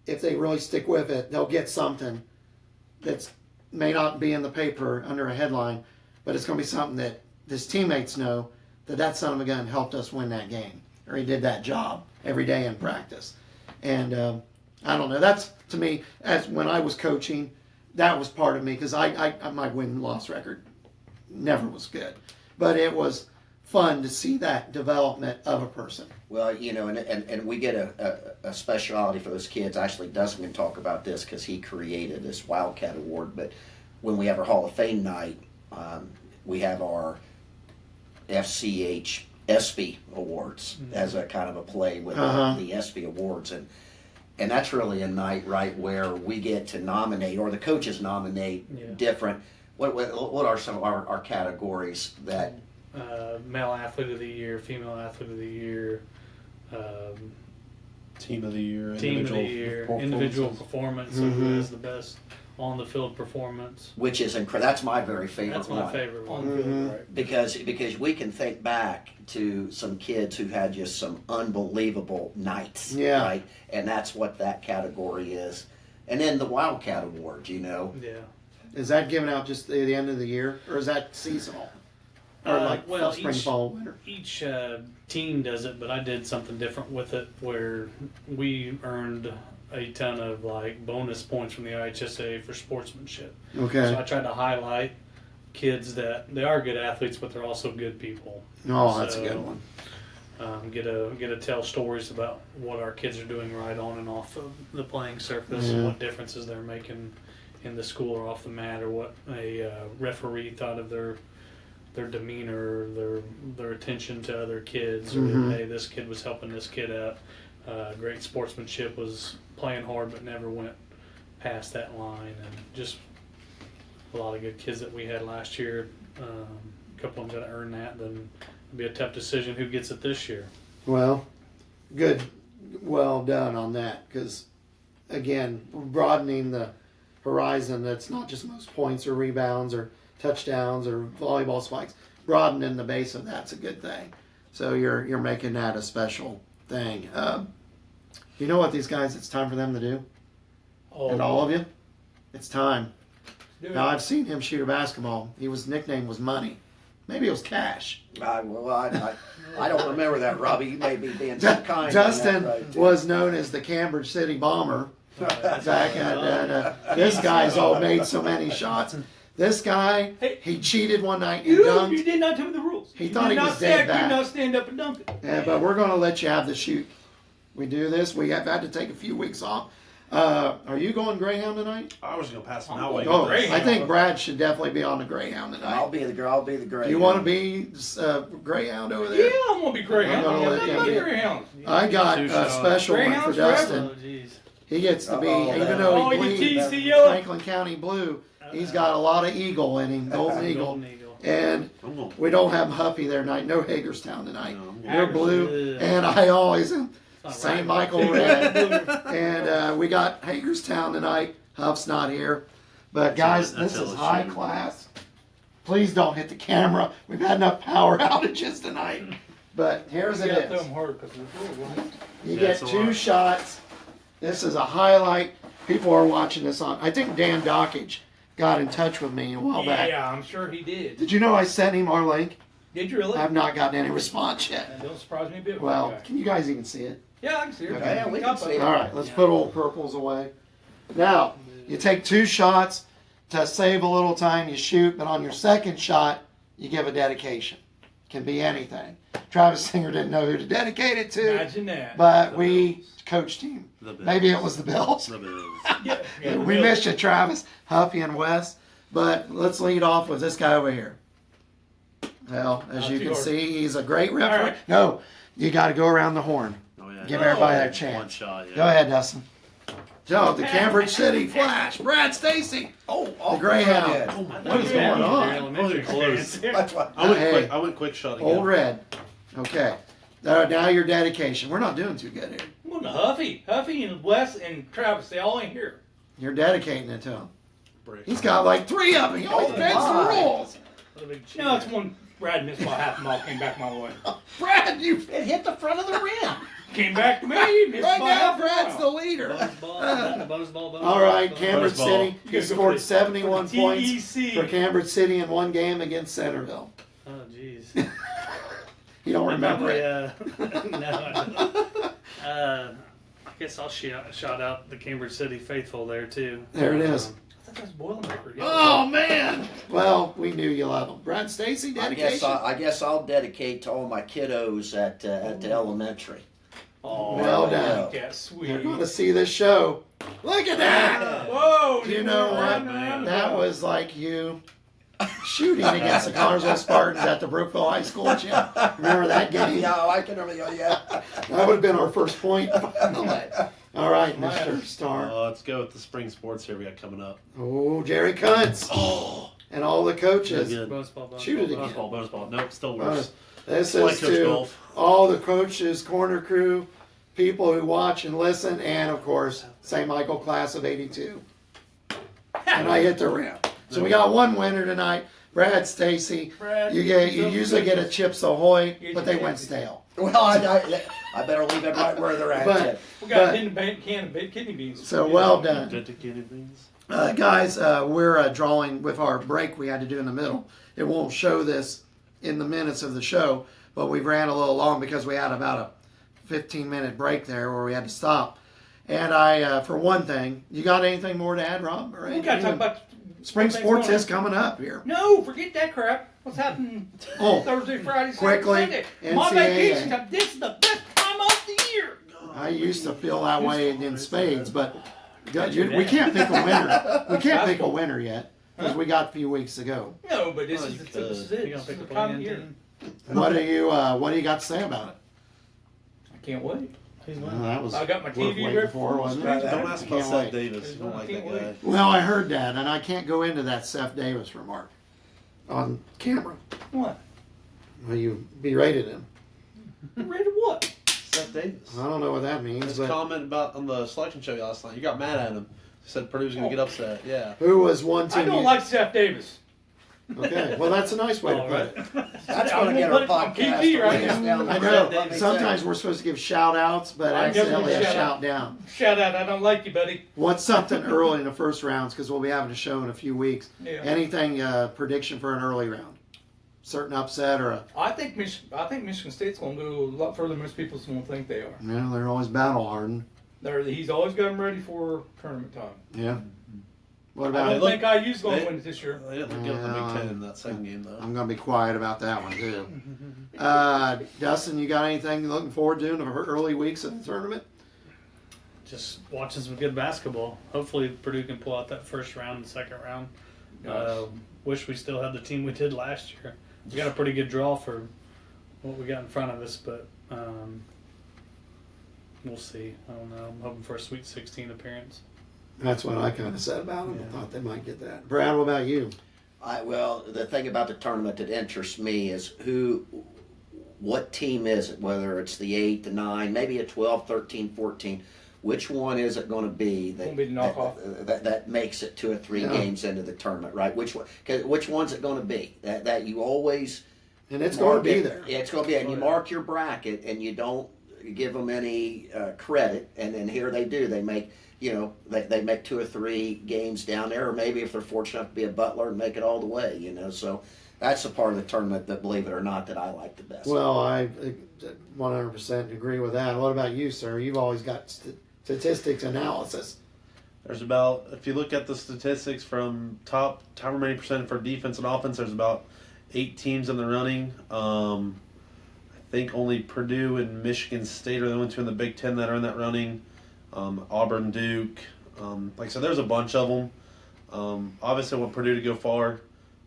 if they really stick with it, they'll get something that's may not be in the paper under a headline, but it's going to be something that his teammates know that son of a gun helped us win that game, or he did that job every day in practice. And I don't know, that's to me, as when I was coaching, that was part of me because my win-loss record never was good, but it was fun to see that development of a person. Well, you know, and we get a specialty for those kids. Actually, Dustin can talk about this because he created this Wildcat Award. But when we have our Hall of Fame night, we have our FCH ESPY Awards as a kind of a play with the ESPY Awards. And that's really a night, right, where we get to nominate, or the coaches nominate different. What are some of our categories that? Male athlete of the year, female athlete of the year, Team of the year, individual performance, so who has the best on the field performance. Which is incredible. That's my very favorite That's one. my favorite one. On the field, right? Because we can think back to some kids who had just some unbelievable nights, right? And that's what that category is. And then the Wildcat Award, you know. Yeah. Is that given out just at the end of the year, or is that seasonal? Or like spring, fall, winter? Each team does it, but I did something different with it where we earned a ton of like bonus points from the IHSA for sportsmanship. Okay. So I tried to highlight kids that they are good athletes, but they're also good people. Oh, that's a good one. Get to tell stories about what our kids are doing right on and off of the playing surface, and what differences they're making in the school or off the mat, or what a referee thought of their demeanor, their attention to other kids, or hey, this kid was helping this kid out. Great sportsmanship, was playing hard but never went past that line, and just a lot of good kids that we had last year. A couple of them got to earn that. Then it'll be a tough decision who gets it this year. Well, good, well done on that, because again, broadening the horizon. That's not just most points or rebounds or touchdowns or volleyball spikes. Broadening the base of that's a good thing. So you're making that a special thing. You know what, these guys, it's time for them to do? And all of you? It's time. Now, I've seen him shoot a basketball. His nickname was Money. Maybe it was Cash. I don't remember that, Robbie. You may be being so kind. Dustin right, was known as the Cambridge City Bomber. Back at, this guy's all made so many shots. This guy, he cheated one night and dunked. You did not tell me the rules. He thought he was dead back. You did not stand up and dunk it. Yeah, but we're going to let you have the shoot. We do this. We have had to take a few weeks off. Are you going Greyhound tonight? I was going to pass him I'm out. going Oh, Greyhound. I think Brad should definitely be on the Greyhound I'll tonight. be the Greyhound. Do you want to be Greyhound over there? Yeah, I'm gonna be Greyhound. I'm gonna let them be. Greyhound. I got a special one for Greyhounds Dustin. Oh, jeez. He gets to be, Uh-oh. even though Oh, he you bleeds teased the yellow. Franklin County Blue, he's got a lot of eagle in him, golden eagle. Golden Eagle. And I'm going. we don't have Huffy there tonight. No Hagerstown tonight. No, I'm going. You're blue, Yeah. and I always am Not St. right. Michael red. And we got Hagerstown tonight. Huff's not here. But guys, That's this is LSU. high class. Please don't hit the camera. We've had enough power outages tonight. But here's You it gotta throw is. them hard because You Yeah, get it's a 2 lot. shots. This is a highlight. People are watching this on. I think Dan Dockage got in touch with me a while back. Yeah, I'm sure he did. Did you know I sent him our link? Did you really? I have not gotten any response yet. That don't surprise me a bit. Well, Okay. can you guys even see it? Yeah, I can see it. Okay. Yeah, we can see it. All right, let's put old purples away. Now, you take 2 shots to save a little time, you shoot, but on your second shot, you give a dedication. Can be anything. Travis Singer didn't know who to dedicate it to, Imagine that. but we coached him. The Bills. Maybe it was the Bills. The Bills. Yeah, We missed you, Travis, Huffy, and Wes. But let's lead off with this guy over here. Well, as Not you too can hard. see, he's a great referee. All right. No, you got to go around the horn. Oh, yeah. Give everybody that One chance. shot, yeah. Go ahead, Dustin. So, the Cambridge City Flash, Brad Stacy, Oh, the Greyhound. Red. Oh, my What is God. going on? Elementary Close. fans. That's what. I went Hey. quick. I went quick shot again. Old Red. Okay. Now your dedication. We're not doing too good here. Well, Huffy and Wes and Travis, they all ain't here. You're dedicating it to him. Break. He's got like 3 of them. He always Oh, bends the my. rules. What a big cheer. No, it's one Brad missed by half a mile, came back my way. Brad, you It hit the front of the rim. Came back to me, missed right by now. half a Brad's the mile. leader. Bonus ball, bonus ball. All right, ball. Cambridge Ball. City. You He gotta go scored for 71 the points TEC. for Cambridge City in one game against Centerville. Oh, jeez. You don't remember it? No, I don't. guess I'll shout out the Cambridge City faithful there too. There it is. I thought that was Boilermaker. Yeah. Oh man! Well, we knew you love them. Brad, Stacy, I dedication. guess I'll dedicate to all my kiddos at the elementary. Oh, Well done. Yeah, sweet. You're going to see this show. Look at that! Whoa! Do you know what? That was like you shooting against the Connersville Spartans at the Brookville High School gym. Remember that game? Yeah, I can remember. Yeah. That would have been our first point. All right, Mr. Star. Let's go with the spring sports here we got coming up. Oh, Jerry Kuntz. Oh, And all the coaches. good. Bonus ball. Shoot it Bonus again. ball, bonus ball. Nope, still worse. This Like is Coach to Golf. all the coaches, corner crew, people who watch and listen, and of course, St. Michael class of '82. And I hit the rim. So we got one winner tonight. Brad, Stacy. Brad, You usually get a Chips Ahoy, but they went stale. Well, I better leave it right where they're at. But- We got But- in the bank can of kidney beans. So well done. Dedicated beans. Guys, we're drawing with our break we had to do in the middle. It won't show this in the minutes of the show, but we ran a little long because we had about a 15-minute break there where we had to stop. And I, for one thing, you got anything more to add, Rob? Or We got to talk about spring what's sports going is coming up here. No, forget that crap. What's happening Oh, Thursday, Friday, Saturday, quickly, Sunday? My NCAA. vacation time. This is the best time of the year. I used to feel that way in spades, but we can't pick a winner. We can't pick a winner yet because we got a few weeks to go. No, but this Oh, is you this could. is You it. gonna This pick is the the time of play-in year. team? What do you got to say about it? I can't wait. He's Well, winning. that was I got my worth TV waiting ready for, wasn't it? Don't ask about Can't Seth wait. Davis. You don't like that Can't guy. wait. Well, I heard that, and I can't go into that Seth Davis remark on camera. What? Well, you berated him. You ready to what? Seth Davis. I don't know what that means, His but comment about on the selection show last night. You got mad at him. He said Purdue's going to get upset. Yeah. who was one I team? don't like Seth Davis. Okay, well, that's a nice way to All put right. it. That's I'm going to get gonna our put it on podcast. PG to right bring us now. down I the know. road, let me Sometimes say. we're supposed to give shout outs, but I guess accidentally we'll a shout shout out. down. Shout out, I don't like you, buddy. What's something early in the first rounds, because we'll be having a show in a few weeks. Yeah. Anything, prediction for an early round? Certain upset or a, I think Michigan State's going to go a lot further than most people won't think they are. they're always battle hardened. He's always got them ready for tournament time. Yeah. What I about don't think IU's going they- to win it this year. They didn't look good in the Big Ten in that second game, though. I'm going to be quiet about that one, too. Dustin, you got anything you're looking forward to in the early weeks of the tournament? Just watching some good basketball. Hopefully Purdue can pull out that first round and second round. Wish we still had the team we did last year. We got a pretty good draw for what we got in front of us, but we'll see. I don't know. I'm hoping for a Sweet 16 appearance. That's what I kind of said about them. I thought they might get that. Brad, what about you? Well, the thing about the tournament that interests me is what team is it, whether it's the 8, the 9, maybe a 12, 13, 14. Which one is it going to be Gonna be the knockoff. that makes it 2 or 3 games into the tournament, right? Which one's it going to be? That you always And it's going to be there. Yeah, it's going to be, and you mark your bracket, and you don't give them any credit, and then here they do. They make they make 2 or 3 games down there, or maybe if they're fortunate enough to be a Butler and make it all the way. So that's the part of the tournament that, believe it or not, that I like the best. Well, I 100% agree with that. What about you, sir? You've always got statistics analysis. There's about, if you look at the statistics from top however many percent for defense and offense, there's about 8 teams in the running. I think only Purdue and Michigan State are the only 2 in the Big Ten that are in that running. Auburn, Duke. Like I said, there's a bunch of them. Obviously, I want Purdue to go far.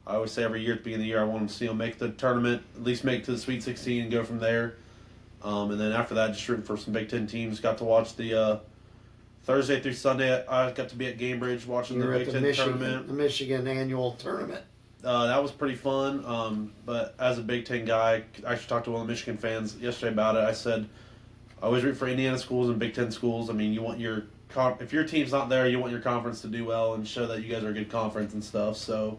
I always say every year at the beginning of the year, I want them to see them make the tournament, at least make it to the Sweet 16 and go from there. And then after that, just rooting for some Big Ten teams. Got to watch the Thursday through Sunday. I got to be at Cambridge watching the You're Big at the Ten tournament. Michigan annual tournament. That was pretty fun. But as a Big Ten guy, I actually talked to one of the Michigan fans yesterday about it. I said, I always root for Indiana schools and Big Ten schools. I mean, you want if your team's not there, you want your conference to do well and show that you guys are a good conference and stuff. So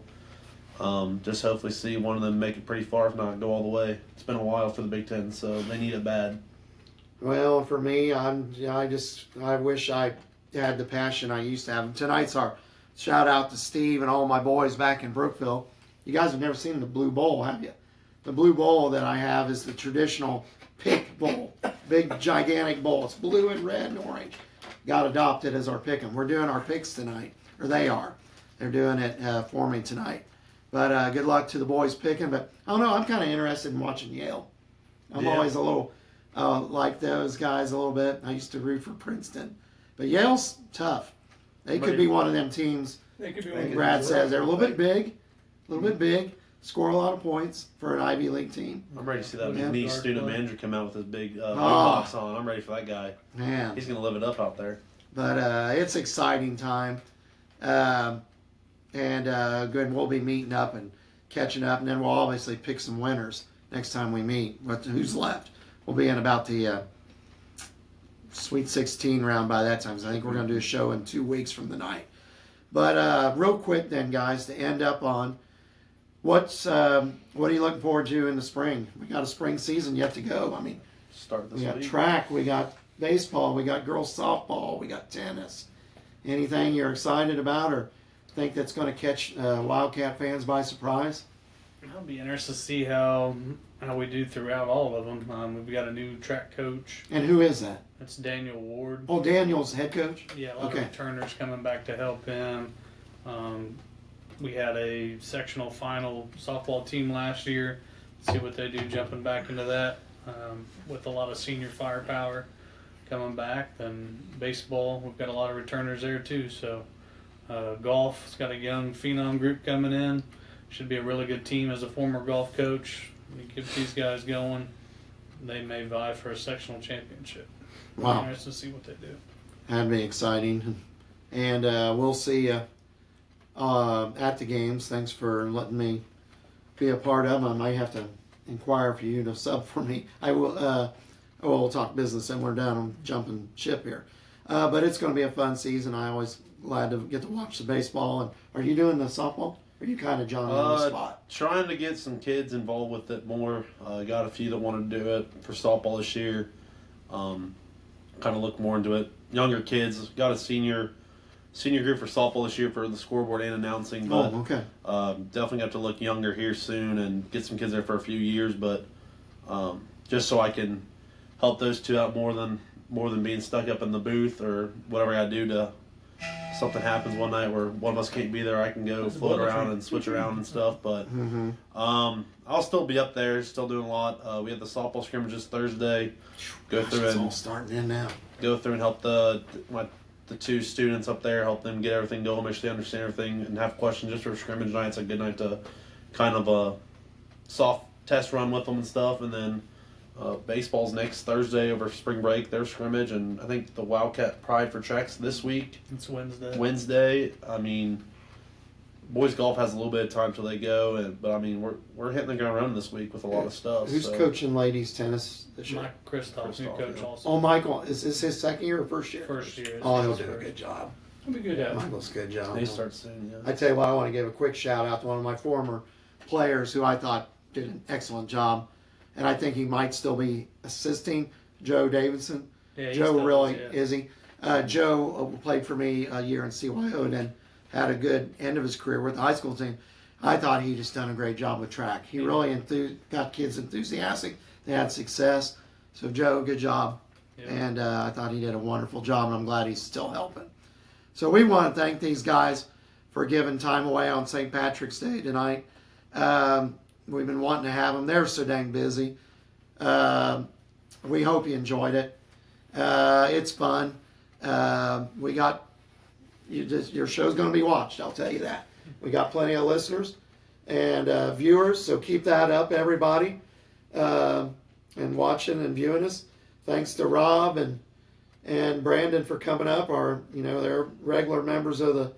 just hopefully see one of them make it pretty far, if not go all the way. It's been a while for the Big Ten, so they need it bad. Well, for me, I wish I had the passion I used to have. Tonight's our shout out to Steve and all my boys back in Brookville. You guys have never seen the Blue Bowl, have you? The Blue Bowl that I have is the traditional pick bowl. Big, gigantic bowl. It's blue and red and orange. Got adopted as our pick 'em. We're doing our picks tonight, or they are. They're doing it for me tonight. But good luck to the boys picking. But I don't know. I'm kind of interested in watching Yale. I'm always a little like those guys a little bit. I used to root for Princeton, but Yale's tough. They could be one of them teams. They could be Like Brad says, they're a little bit big, score a lot of points for an Ivy League team. I'm ready to see that neat student manager come out with his big Oh. box on. I'm ready for that guy. Man, He's going to live it up out there. but it's exciting time, and good. We'll be meeting up and catching up, and then we'll obviously pick some winners next time we meet. Who's left? We'll be in about the Sweet 16 round by that time. So I think we're going to do a show in 2 weeks from the night. But real quick then, guys, to end up on, what are you looking forward to in the spring? We got a spring season yet to go. I mean, Start this we got week. track, we got baseball, we got girls softball, we got tennis. Anything you're excited about or think that's going to catch Wildcat fans by surprise? I'll be interested to see how we do throughout all of them. We've got a new track coach. And who is that? That's Daniel Ward. Oh, Daniel's head coach? Yeah, a lot of returners coming back to help him. We had a sectional final softball team last year. See what they do jumping back into that with a lot of senior firepower coming back. Then baseball, we've got a lot of returners there too. So golf, it's got a young phenom group coming in. Should be a really good team. As a former golf coach, you keep these guys going, they may vie for a sectional championship. Wow. Interested to see what they do. That'd be exciting. And we'll see you at the games. Thanks for letting me be a part of them. I might have to inquire for you to sub for me. I will. We'll talk business and we're done. I'm jumping ship here. But it's going to be a fun season. I always glad to get to watch the baseball. And are you doing the softball? Or are you kind of John on the spot? Trying to get some kids involved with it more. Got a few that want to do it for softball this year. Kind of look more into it. Younger kids. Got a senior group for softball this year for the scoreboard and announcing. But, okay. Definitely have to look younger here soon and get some kids there for a few years. But just so I can help those two out more than being stuck up in the booth or whatever I do to something happens one night where one of us can't be there. I can go float around and switch around and stuff. But I'll still be up there, still doing a lot. We have the softball scrimmages Thursday. It's all starting in now. Go through and help the two students up there, help them get everything going, make sure they understand everything, and have questions just for scrimmage night. It's a good night to kind of a soft test run with them and stuff. And then baseball's next Thursday over spring break, their scrimmage, and I think the Wildcat Pride for tracks this week. It's Wednesday. Wednesday. I mean, boys golf has a little bit of time till they go, but I mean we're hitting the ground running this week with a lot of stuff. Who's coaching ladies tennis this year? Mike Kristoff, new coach also. Oh, Michael, is this his second year or first year? First year. Oh, he'll do a good job. It'll be good at it. Michael's a good job. They start soon, yeah. I tell you what, I want to give a quick shout out to one of my former players who I thought did an excellent job, and I think he might still be assisting, Joe Davidson. Yeah, Joe still really is, is he? Joe played for me a year in CYO and then had a good end of his career with the high school team. I thought he just done a great job with track. He really got kids enthusiastic. They had success. So Joe, good job. Yeah. And I thought he did a wonderful job, and I'm glad he's still helping. So we want to thank these guys for giving time away on St. Patrick's Day tonight. We've been wanting to have them. They're so dang busy. We hope you enjoyed it. It's fun. We got your show's going to be watched. I'll tell you that. We got plenty of listeners and viewers, so keep that up, everybody, and watching and viewing us. Thanks to Rob and Brandon for coming up. They're regular members of the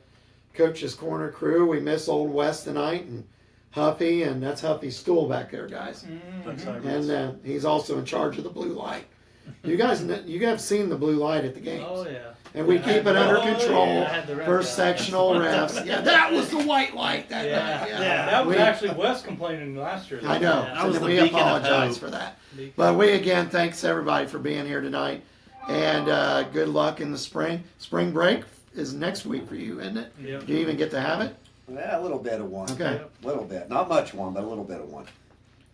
Coach's Corner crew. We miss Old West tonight and Huffy, and that's Huffy's stool back there, guys. And he's also in charge of the blue light. You guys have seen the blue light at the games. Oh, yeah. And we keep it under control for for sectional refs. Yeah, that was the white light that night. Yeah. That was actually Wes complaining last year. I know. That was So the we beacon of apologize hope. for that. But we again thanks everybody for being here tonight, and good luck in the spring. Spring break is next week for you, isn't it? Yep. Do you even get to have it? Yeah, a little bit of one. Okay. A little bit. Not much one, but a little bit of one.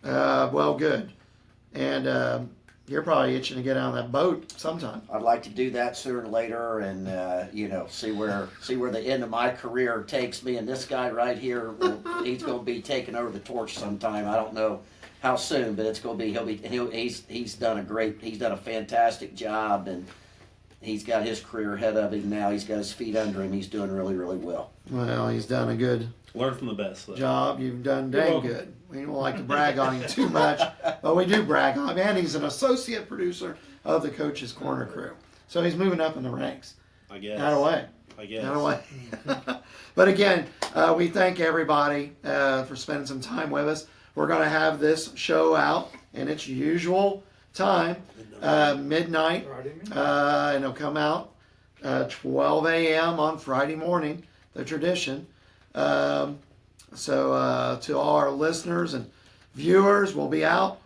Well, good. And you're probably itching to get on that boat sometime. I'd like to do that sooner or later, and see where the end of my career takes me. And this guy right here, he's going to be taking over the torch sometime. I don't know how soon, but it's going to be. He's done a fantastic job, and he's got his career ahead of him now. He's got his feet under him. He's doing really, really well. Well, he's done a good Learn from the best. Though. job. You've done dang good. We don't like to brag on him too much, but we do brag on him. And he's an associate producer of the Coach's Corner crew. So he's moving up in the ranks. I guess. Not away. I guess. Not away. But again, we thank everybody for spending some time with us. We're going to have this show out in its usual time, midnight, and it'll come out 12 a.m. on Friday morning, the tradition. So to all our listeners and viewers, we'll be out.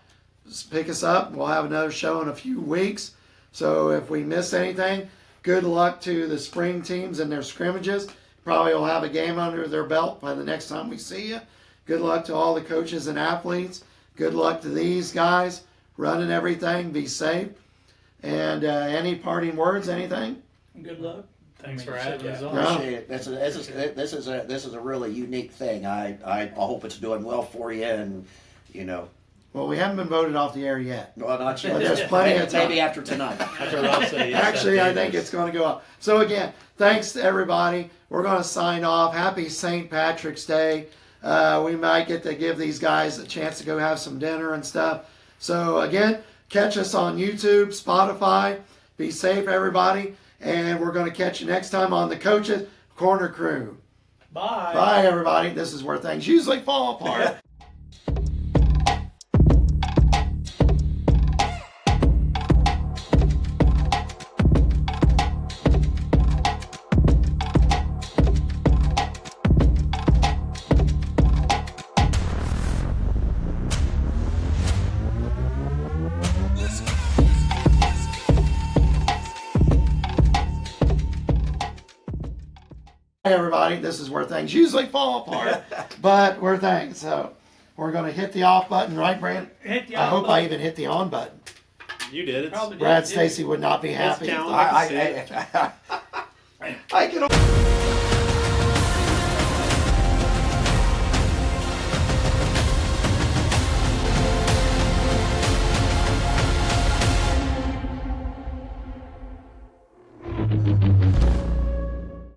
Just pick us up. We'll have another show in a few weeks. So if we miss anything, good luck to the spring teams and their scrimmages. Probably will have a game under their belt by the next time we see you. Good luck to all the coaches and athletes. Good luck to these guys running everything. Be safe. And any parting words, anything? Good luck. Thanks for having us on. Appreciate it. This is a really unique thing. I hope it's doing well for you, and Well, we haven't been voted off the air yet. well, not yet. But there's plenty of time. Maybe after tonight. After Rob said yes, Actually, I think it's going to go up. So again, thanks to everybody. We're going to sign off. Happy St. Patrick's Day. We might get to give these guys a chance to go have some dinner and stuff. So again, catch us on YouTube, Spotify. Be safe, everybody. And we're going to catch you next time on the Coach's Corner Crew. Bye. Bye, everybody. This is where things usually fall apart. Hey everybody, this is where things usually fall apart, but we're things. So we're going to hit the off button, right, Brandon? Hit the I off hope I button. even hit the on button. You did it. Probably did, Brad didn't Stacy would not be happy. count. I can.